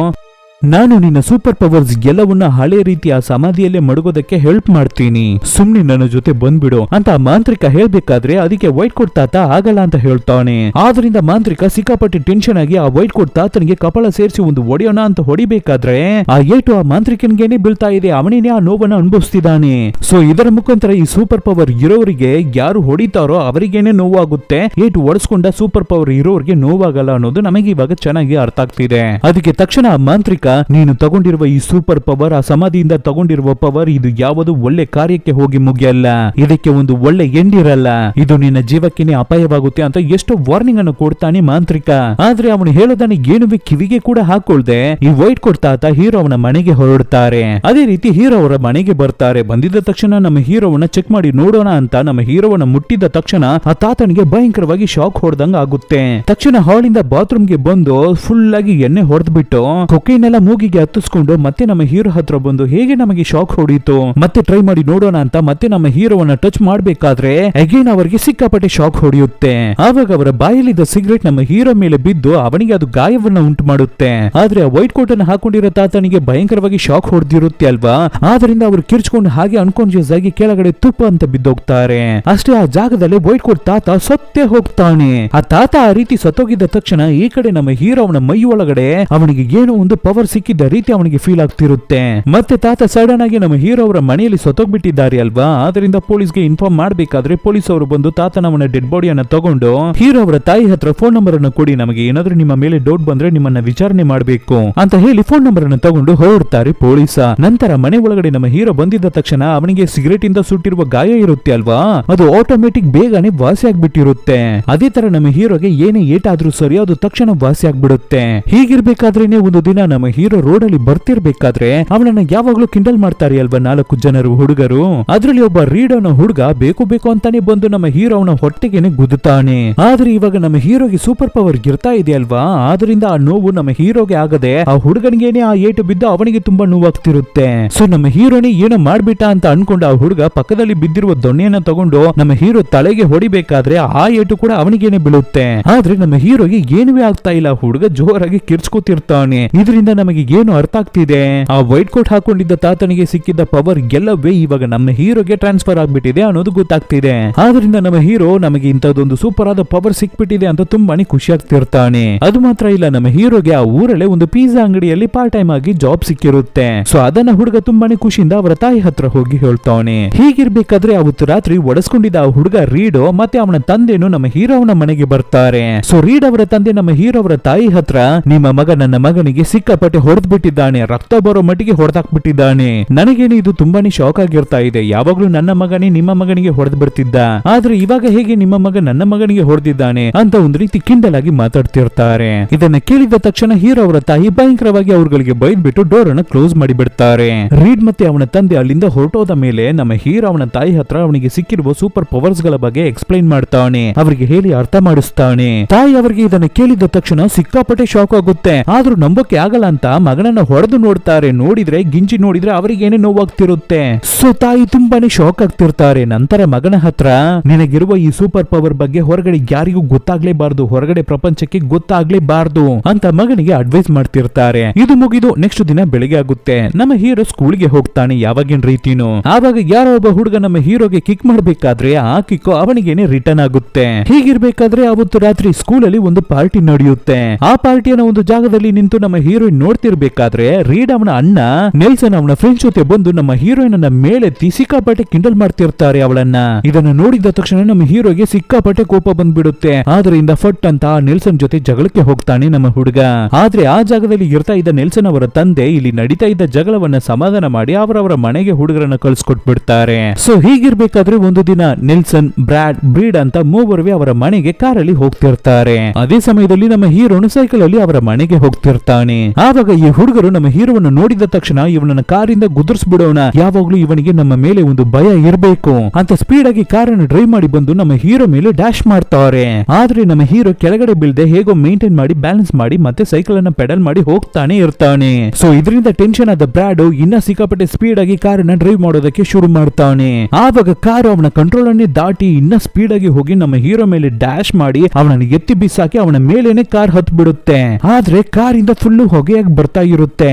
[SPEAKER 1] ನಾನು ನಿನ್ನ ಸೂಪರ್ ಪವರ್ಸ್ ಎಲ್ಲವನ್ನ ಹಳೆ ರೀತಿಯ ಸಮಾಧಿಯಲ್ಲೇ ಮಡಗೋದಕ್ಕೆ ಹೆಲ್ಪ್ ಮಾಡ್ತೀನಿ, ಸುಮ್ನೆ ನನ್ನ ಜೊತೆ ಬಂದ್ಬಿಡು ಅಂತ ಮಾಂತ್ರಿಕ ಹೇಳ್ಬೇಕಾದ್ರೆ ಅದಕ್ಕೆ ವೈಟ್ ಕೋಟ್ ತಾತ ಆಗಲ್ಲ ಅಂತ ಹೇಳ್ತಾನೆ. ಆದ್ರಿಂದ ಮಾಂತ್ರಿಕ ಸಿಕ್ಕಾಪಟ್ಟೆ ಟೆನ್ಷನ್ ಆಗಿ ಆ ವೈಟ್ ಕೋಟ್ ತಾತನಿಗೆ ಕಪಾಳ ಸೇರಿಸಿ ಒಂದು ಹೊಡೆಯೋಣ ಅಂತ ಹೊಡಿಬೇಕಾದ್ರೆ ಆ ಏಟು ಆ ಮಾಂತ್ರಿಕನ್ಗೇನೆ ಬೀಳ್ತಾ ಇದೆ. ಅವನೇನೆ ಆ ನೋವನ್ನ ಅನುಭವಿಸ್ತಿದ್ದಾನೆ. ಸೊ ಇದರ ಮುಖಾಂತರ ಈ ಸೂಪರ್ ಪವರ್ ಇರೋರಿಗೆ ಯಾರು ಹೊಡಿತಾರೋ ಅವರಿಗೇನೆ ನೋವಾಗುತ್ತೆ, ಏಟು ಒಡಿಸ್ಕೊಂಡ ಸೂಪರ್ ಪವರ್ ಇರೋರಿಗೆ ನೋವಾಗಲ್ಲ ಅನ್ನೋದು ನಮಗೆ ಇವಾಗ ಚೆನ್ನಾಗಿ ಅರ್ಥ ಆಗ್ತಿದೆ. ಅದಕ್ಕೆ ತಕ್ಷಣ ಆ ಮಾಂತ್ರಿಕ, ನೀನು ತಗೊಂಡಿರುವ ಈ ಸೂಪರ್ ಪವರ್, ಆ ಸಮಾಧಿಯಿಂದ ತಗೊಂಡಿರುವ ಪವರ್, ಇದು ಯಾವುದು ಒಳ್ಳೆ ಕಾರ್ಯಕ್ಕೆ ಹೋಗಿ ಮುಗಿಯಲ್ಲ, ಇದಕ್ಕೆ ಒಂದು ಒಳ್ಳೆ ಎಂಡಿರಲ್ಲ, ಇದು ನಿನ್ನ ಜೀವಕ್ಕೇನೆ ಅಪಾಯವಾಗುತ್ತೆ ಅಂತ ಎಷ್ಟು ವಾರ್ನಿಂಗ್ ಅನ್ನು ಕೊಡ್ತಾನೆ ಮಾಂತ್ರಿಕ. ಆದ್ರೆ ಅವನು ಹೇಳೋದನ್ನ ಏನುವೆ ಕಿವಿಗೆ ಕೂಡ ಹಾಕೊಳ್ದೆ ಈ ವೈಟ್ ಕೋಟ್ ತಾತ ಹೀರೋ ಅವನ ಮನೆಗೆ ಹೊರಡ್ತಾರೆ. ಅದೇ ರೀತಿ ಹೀರೋ ಅವರ ಮನೆಗೆ ಬರ್ತಾರೆ. ಬಂದಿದ್ದ ತಕ್ಷಣ ನಮ್ಮ ಹೀರೋವನ್ನ ಚೆಕ್ ಮಾಡಿ ನೋಡೋಣ ಅಂತ ನಮ್ಮ ಹೀರೋವನ್ನ ಮುಟ್ಟಿದ ತಕ್ಷಣ ಆ ತಾತನಿಗೆ ಭಯಂಕರವಾಗಿ ಶಾಕ್ ಹೊಡೆದಂಗ ಆಗುತ್ತೆ. ತಕ್ಷಣ ಹಾಲಿಂದ ಬಾತ್ರೂಮ್ಗೆ ಬಂದು ಫುಲ್ ಆಗಿ ಎಣ್ಣೆ ಹೊಡೆದ್ಬಿಟ್ಟು ಕೊಕೈನೆಲ್ಲ ಮೂಗಿಗೆ ಹತ್ತಿಸ್ಕೊಂಡು ಮತ್ತೆ ನಮ್ಮ ಹೀರೋ ಹತ್ರ ಬಂದು, ಹೇಗೆ ನಮಗೆ ಶಾಕ್ ಹೊಡೀತು, ಮತ್ತೆ ಟ್ರೈ ಮಾಡಿ ನೋಡೋಣ ಅಂತ ಮತ್ತೆ ನಮ್ಮ ಹೀರೋವನ್ನ ಟಚ್ ಮಾಡ್ಬೇಕಾದ್ರೆ ಅಗೇನ್ ಅವರಿಗೆ ಸಿಕ್ಕಾಪಟ್ಟೆ ಶಾಕ್ ಹೊಡೆಯುತ್ತೆ. ಆವಾಗ ಅವರ ಬಾಯಲ್ಲಿದ್ದ ಸಿಗರೇಟ್ ನಮ್ಮ ಹೀರೋ ಮೇಲೆ ಬಿದ್ದು ಅವನಿಗೆ ಅದು ಗಾಯವನ್ನ ಉಂಟು ಮಾಡುತ್ತೆ. ಆದ್ರೆ ಆ ವೈಟ್ ಕೋಟ್ ಅನ್ನು ಹಾಕೊಂಡಿರೋ ತಾತನಿಗೆ ಭಯಂಕರವಾಗಿ ಶಾಕ್ ಹೊಡೆದಿರುತ್ತೆ ಅಲ್ವಾ, ಆದ್ರಿಂದ ಅವರು ಕಿರ್ಚ್ಕೊಂಡು ಹಾಗೆ ಅನ್ಕಾನ್ಶಿಯಸ್ ಆಗಿ ಕೆಳಗಡೆ ತುಪ್ಪ ಅಂತ ಬಿದ್ದೋಗ್ತಾರೆ. ಅಷ್ಟೇ ಆ ಜಾಗದಲ್ಲಿ ವೈಟ್ ಕೋಟ್ ತಾತ ಸತ್ತೇ ಹೋಗ್ತಾನೆ. ಆ ತಾತ ಆ ರೀತಿ ಸತ್ತೋಗಿದ್ದ ತಕ್ಷಣ ಈ ಕಡೆ ನಮ್ಮ ಹೀರೋ ಅವನ ಮೈ ಒಳಗಡೆ ಅವನಿಗೆ ಏನೋ ಒಂದು ಪವರ್ ಸಿಕ್ಕಿದ್ದ ರೀತಿ ಅವನಿಗೆ ಫೀಲ್ ಆಗ್ತಿರುತ್ತೆ. ಮತ್ತೆ ತಾತ ಸಡನ್ ಆಗಿ ನಮ್ಮ ಹೀರೋ ಅವರ ಮನೆಯಲ್ಲಿ ಸತ್ತೋಗ್ಬಿಟ್ಟಿದ್ದಾರೆ ಅಲ್ವಾ, ಆದ್ರಿಂದ ಪೊಲೀಸ್ಗೆ ಇನ್ಫಾರ್ಮ್ ಮಾಡ್ಬೇಕಾದ್ರೆ ಪೊಲೀಸ್ ಅವರು ಬಂದು ತಾತನವನ ಡೆಡ್ ಬಾಡಿಯನ್ನ ತಗೊಂಡು ಹೀರೋ ಅವರ ತಾಯಿ ಹತ್ರ ಫೋನ್ ನಂಬರ್ ಅನ್ನು ಕೊಡಿ, ನಮಗೆ ಏನಾದ್ರೂ ನಿಮ್ಮ ಮೇಲೆ ಡೌಟ್ ಬಂದ್ರೆ ನಿಮ್ಮನ್ನ ವಿಚಾರಣೆ ಮಾಡಬೇಕು ಅಂತ ಹೇಳಿ ಫೋನ್ ನಂಬರ್ ಅನ್ನು ತಗೊಂಡು ಹೊರಡ್ತಾರೆ ಪೊಲೀಸ. ನಂತರ ಮನೆ ಒಳಗಡೆ ನಮ್ಮ ಹೀರೋ ಬಂದಿದ್ದ ತಕ್ಷಣ ಅವನಿಗೆ ಸಿಗರೇಟ್ ಇಂದ ಸುಟ್ಟಿರುವ ಗಾಯ ಇರುತ್ತೆ ಅಲ್ವಾ, ಅದು ಆಟೋಮೆಟಿಕ್ ಬೇಗನೆ ವಾಸಿ ಆಗ್ಬಿಟ್ಟಿರುತ್ತೆ. ಅದೇ ತರ ನಮ್ಮ ಹೀರೋಗೆ ಏನೇ ಏಟಾದ್ರೂ ಸರಿ ಅದು ತಕ್ಷಣ ವಾಸಿ ಆಗ್ಬಿಡುತ್ತೆ. ಹೀಗಿರ್ಬೇಕಾದ್ರೇನೆ ಒಂದು ದಿನ ನಮ್ಮ ಹೀರೋ ರೋಡ್ ಅಲ್ಲಿ ಬರ್ತಿರ್ಬೇಕಾದ್ರೆ ಅವನನ್ನ ಯಾವಾಗ್ಲೂ ಕಿಂಡಲ್ ಮಾಡ್ತಾರೆ ಅಲ್ವಾ 4 ಜನರು ಹುಡುಗರು. ಅದ್ರಲ್ಲಿ ಒಬ್ಬ ರೀಡ್ ಅನ್ನೋ ಹುಡುಗ ಬೇಕು ಬೇಕು ಅಂತಾನೆ ಬಂದು ನಮ್ಮ ಹೀರೋ ಅವನ ಹೊಟ್ಟೆಗೆನೆ ಗುದ್ದುತ್ತಾನೆ. ಆದ್ರೆ ಇವಾಗ ನಮ್ಮ ಹೀರೋಗೆ ಸೂಪರ್ ಪವರ್ ಇರ್ತಾ ಇದೆ ಅಲ್ವಾ, ಆದ್ರಿಂದ ಆ ನೋವು ನಮ್ಮ ಹೀರೋಗೆ ಆಗದೆ ಆ ಹುಡುಗನಿಗೇನೆ ಆ ಏಟು ಬಿದ್ದು ಅವನಿಗೆ ತುಂಬಾ ನೋವಾಗ್ತಿರುತ್ತೆ. ಸೊ ನಮ್ಮ ಹೀರೋನೇ ಏನೋ ಮಾಡ್ಬಿಟ್ಟ ಅಂತ ಅನ್ಕೊಂಡ ಆ ಹುಡುಗ ಪಕ್ಕದಲ್ಲಿ ಬಿದ್ದಿರುವ ದೊಣ್ಣೆಯನ್ನ ತಗೊಂಡು ನಮ್ಮ ಹೀರೋ ತಲೆಗೆ ಹೊಡಿಬೇಕಾದ್ರೆ ಆ ಏಟು ಕೂಡ ಅವನಿಗೇನೆ ಬೀಳುತ್ತೆ. ಆದ್ರೆ ನಮ್ಮ ಹೀರೋಗೆ ಏನುವೇ ಆಗ್ತಾ ಇಲ್ಲ, ಹುಡುಗ ಜೋರಾಗಿ ಕಿರ್ಚ್ಕೋತಿರ್ತಾನೆ. ಇದರಿಂದ ನಮಗೆ ಏನು ಅರ್ಥ ಆಗ್ತಿದೆ, ಆ ವೈಟ್ ಕೋಟ್ ಹಾಕೊಂಡಿದ್ದ ತಾತನಿಗೆ ಸಿಕ್ಕಿದ್ದ ಪವರ್ ಎಲ್ಲವೇ ಇವಾಗ ನಮ್ಮ ಹೀರೋಗೆ ಟ್ರಾನ್ಸ್ಫರ್ ಆಗ್ಬಿಟ್ಟಿದೆ ಅನ್ನೋದು ಗೊತ್ತಾಗ್ತಿದೆ. ಆದ್ರಿಂದ ನಮ್ಮ ಹೀರೋ ನಮಗೆ ಇಂತದೊಂದು ಸೂಪರ್ ಆದ ಪವರ್ ಸಿಕ್ಬಿಟ್ಟಿದೆ ಅಂತ ತುಂಬಾನೇ ಖುಷಿ ಆಗ್ತಿರ್ತಾನೆ. ಅದು ಮಾತ್ರ ಇಲ್ಲ, ನಮ್ಮ ಹೀರೋಗೆ ಆ ಊರಲ್ಲೇ ಒಂದು ಪಿಜ್ಜಾ ಅಂಗಡಿಯಲ್ಲಿ ಪಾರ್ಟ್ ಟೈಮ್ ಆಗಿ ಜಾಬ್ ಸಿಕ್ಕಿರುತ್ತೆ. ಸೊ ಅದನ್ನ ಹುಡುಗ ತುಂಬಾನೇ ಖುಷಿಯಿಂದ ಅವರ ತಾಯಿ ಹತ್ರ ಹೋಗಿ ಹೇಳ್ತಾನೆ. ಹೀಗಿರ್ಬೇಕಾದ್ರೆ ಅವತ್ತು ರಾತ್ರಿ ಒಡಸ್ಕೊಂಡಿದ್ದ ಆ ಹುಡುಗ ರೀಡ್ ಮತ್ತೆ ಅವನ ತಂದೆನು ನಮ್ಮ ಹೀರೋ ಅವನ ಮನೆಗೆ ಬರ್ತಾರೆ. ಸೊ ರೀಡ್ ಅವರ ತಂದೆ ನಮ್ಮ ಹೀರೋ ಅವರ ತಾಯಿ ಹತ್ರ, ನಿಮ್ಮ ಮಗ ನನ್ನ ಮಗನಿಗೆ ಸಿಕ್ಕಾಪಟ್ಟೆ ಹೊಡೆದ್ ಬಿಟ್ಟಿದ್ದಾನೆ, ರಕ್ತ ಬರೋ ಮಟ್ಟಿಗೆ ಹೊಡೆದಾಕ್ಬಿಟ್ಟಿದ್ದಾನೆ, ನನಗೇನು ಇದು ತುಂಬಾನೇ ಶಾಕ್ ಆಗಿರ್ತಾ ಇದೆ, ಯಾವಾಗ್ಲೂ ನನ್ನ ಮಗನೇ ನಿಮ್ಮ ಮಗನಿಗೆ ಹೊಡೆದ್ ಬಿಡ್ತಿದ್ದ, ಆದ್ರೆ ಇವಾಗ ಹೇಗೆ ನಿಮ್ಮ ಮಗ ನನ್ನ ಮಗನಿಗೆ ಹೊಡೆದಿದ್ದಾನೆ ಅಂತ ಒಂದು ರೀತಿ ಕಿಂಡಲ್ ಆಗಿ ಮಾತಾಡ್ತಿರ್ತಾರೆ. ಇದನ್ನ ಕೇಳಿದ ತಕ್ಷಣ ಹೀರೋ ಅವರ ತಾಯಿ ಭಯಂಕರವಾಗಿ ಅವ್ರಗಳಿಗೆ ಬೈದ್ಬಿಟ್ಟು ಡೋರ್ ಅನ್ನ ಕ್ಲೋಸ್ ಮಾಡಿ ಬಿಡ್ತಾರೆ. ರೀಡ್ ಮತ್ತೆ ಅವನ ತಂದೆ ಅಲ್ಲಿಂದ ಹೊರಟೋದ ಮೇಲೆ ನಮ್ಮ ಹೀರೋ ಅವನ ತಾಯಿ ಹತ್ರ ಅವನಿಗೆ ಸಿಕ್ಕಿರುವ ಸೂಪರ್ ಪವರ್ಸ್ ಗಳ ಬಗ್ಗೆ ಎಕ್ಸ್ಪ್ಲೈನ್ ಮಾಡ್ತಾನೆ, ಅವರಿಗೆ ಹೇಳಿ ಅರ್ಥ ಮಾಡಿಸ್ತಾನೆ. ತಾಯಿ ಅವರಿಗೆ ಇದನ್ನ ಕೇಳಿದ ತಕ್ಷಣ ಸಿಕ್ಕಾಪಟ್ಟೆ ಶಾಕ್ ಆಗುತ್ತೆ, ಆದ್ರೂ ನಂಬೋಕೆ ಆಗಲ್ಲ ಅಂತ ಮಗನನ್ನ ಹೊಡೆದು ನೋಡ್ತಾರೆ. ನೋಡಿದ್ರೆ ಗಿಂಜಿ ನೋಡಿದ್ರೆ ಅವರಿಗೆ ಏನೇ ನೋವಾಗ್ತಿರುತ್ತೆ. ಸೊ ತಾಯಿ ತುಂಬಾನೇ ಶಾಕ್ ಆಗ್ತಿರ್ತಾರೆ. ನಂತರ ಮಗನ ಹತ್ರ, ನಿನಗಿರುವ ಈ ಸೂಪರ್ ಪವರ್ ಬಗ್ಗೆ ಹೊರಗಡೆ ಯಾರಿಗೂ ಗೊತ್ತಾಗ್ಲೇಬಾರ್ದು, ಹೊರಗಡೆ ಪ್ರಪಂಚಕ್ಕೆ ಗೊತ್ತಾಗ್ಲೇಬಾರ್ದು ಅಂತ ಮಗನಿಗೆ ಅಡ್ವೈಸ್ ಮಾಡ್ತಿರ್ತಾರೆ. ಇದು ಮುಗಿದು ನೆಕ್ಸ್ಟ್ ದಿನ ಬೆಳಿಗ್ಗೆ ಆಗುತ್ತೆ. ನಮ್ಮ ಹೀರೋ ಸ್ಕೂಲ್ಗೆ ಹೋಗ್ತಾನೆ ಯಾವಾಗಿನ ರೀತಿನೂ. ಆವಾಗ ಯಾರೋ ಒಬ್ಬ ಹುಡುಗ ನಮ್ಮ ಹೀರೋಗೆ ಕಿಕ್ ಮಾಡ್ಬೇಕಾದ್ರೆ ಆ ಕಿಕ್ ಅವನಿಗೇನೆ ರಿಟರ್ನ್ ಆಗುತ್ತೆ. ಹೀಗಿರ್ಬೇಕಾದ್ರೆ ಅವತ್ತು ರಾತ್ರಿ ಸ್ಕೂಲಲ್ಲಿ ಒಂದು ಪಾರ್ಟಿ ನಡೆಯುತ್ತೆ. ಆ ಪಾರ್ಟಿಯನ್ನ ಒಂದು ಜಾಗದಲ್ಲಿ ನಿಂತು ನಮ್ಮ ಹೀರೋಯಿನ್ ನೋಡ್ತಿರ್ಬೇಕಾದ್ರೆ ರೀಡ್ ಅವನ ಅಣ್ಣ ನೆಲ್ಸನ್ ಅವನ ಫ್ರೆಂಡ್ಸ್ ಜೊತೆ ಬಂದು ನಮ್ಮ ಹೀರೋಯಿನ್ ಅನ್ನ ಮೇಲೆತ್ತಿ ಸಿಕ್ಕಾಪಟ್ಟೆ ಕಿಂಡಲ್ ಮಾಡ್ತಿರ್ತಾರೆ ಅವಳನ್ನ. ಇದನ್ನ ನೋಡಿದ ತಕ್ಷಣ ನಮ್ಮ ಹೀರೋಗೆ ಸಿಕ್ಕಾಪಟ್ಟೆ ಕೋಪ ಬಂದ್ಬಿಡುತ್ತೆ. ಆದ್ರಿಂದ ಫಟ್ ಅಂತ ಆ ನೆಲ್ಸನ್ ಜೊತೆ ಜಗಳಕ್ಕೆ ಹೋಗ್ತಾನೆ ನಮ್ಮ ಹುಡುಗ. ಆದ್ರೆ ಆ ಜಾಗದಲ್ಲಿ ಇರ್ತಾ ಇದ್ದ ನೆಲ್ಸನ್ ಅವರ ತಂದೆ ಇಲ್ಲಿ ನಡೀತಾ ಇದ್ದ ಜಗಳವನ್ನ ಸಮಾಧಾನ ಮಾಡಿ ಅವರವರ ಮನೆಗೆ ಹುಡುಗರನ್ನ ಕಳ್ಸಿಕೊಟ್ಬಿಡ್ತಾರೆ. ಸೊ ಹೀಗಿರ್ಬೇಕಾದ್ರೆ ಒಂದು ದಿನ ನೆಲ್ಸನ್, ಬ್ರೀಡ್ ಅಂತ ಮೂವರುವೆ ಅವರ ಮನೆಗೆ ಕಾರಲ್ಲಿ ಹೋಗ್ತಿರ್ತಾರೆ. ಅದೇ ಸಮಯದಲ್ಲಿ ನಮ್ಮ ಹೀರೋನು ಸೈಕಲ್ ಅಲ್ಲಿ ಅವರ ಮನೆಗೆ ಹೋಗ್ತಿರ್ತಾನೆ. ಆವಾಗ ಆವಾಗ ಈ ಹುಡುಗರು ನಮ್ಮ ಹೀರೋವನ್ನು ನೋಡಿದ ತಕ್ಷಣ ಇವನನ್ನ ಕಾರಿಂದ ಗುದರ್ಸ್ಬಿಡೋಣ, ಯಾವಾಗ್ಲೂ ಇವನಿಗೆ ನಮ್ಮ ಮೇಲೆ ಒಂದು ಭಯ ಇರಬೇಕು ಅಂತ ಸ್ಪೀಡ್ ಆಗಿ ಕಾರನ್ನು ಡ್ರೈವ್ ಮಾಡಿ ಬಂದು ನಮ್ಮ ಹೀರೋ ಮೇಲೆ ಡ್ಯಾಶ್ ಮಾಡ್ತಾರೆ. ಆದ್ರೆ ನಮ್ಮ ಹೀರೋ ಕೆಳಗಡೆ ಬೀಳದೆ ಹೇಗೋ ಮೇಂಟೈನ್ ಮಾಡಿ ಬ್ಯಾಲೆನ್ಸ್ ಮಾಡಿ ಮತ್ತೆ ಸೈಕಲ್ ಅನ್ನ ಪೆಡಲ್ ಮಾಡಿ ಹೋಗ್ತಾನೆ ಇರ್ತಾನೆ. ಸೊ ಇದರಿಂದ ಟೆನ್ಷನ್ ಆದ ಬ್ರಾಡ್ ಇನ್ನ ಸಿಕ್ಕಾಪಟ್ಟೆ ಸ್ಪೀಡ್ ಆಗಿ ಕಾರನ್ನ ಡ್ರೈವ್ ಮಾಡೋದಕ್ಕೆ ಶುರು ಮಾಡ್ತಾನೆ. ಆವಾಗ ಕಾರು ಅವನ ಕಂಟ್ರೋಲ್ ಅನ್ನೇ ದಾಟಿ ಇನ್ನ ಸ್ಪೀಡ್ ಆಗಿ ಹೋಗಿ ನಮ್ಮ ಹೀರೋ ಮೇಲೆ ಡ್ಯಾಶ್ ಮಾಡಿ ಅವನನ್ನು ಎತ್ತಿ ಬಿಸಾಕಿ ಅವನ ಮೇಲೇನೆ ಕಾರ್ ಹತ್ ಬಿಡುತ್ತೆ. ಆದ್ರೆ ಕಾರಿಂದ ಫುಲ್ಲು ಹೊಗೆಯಾಗಿ ಬರ್ತಾ ಇರುತ್ತೆ.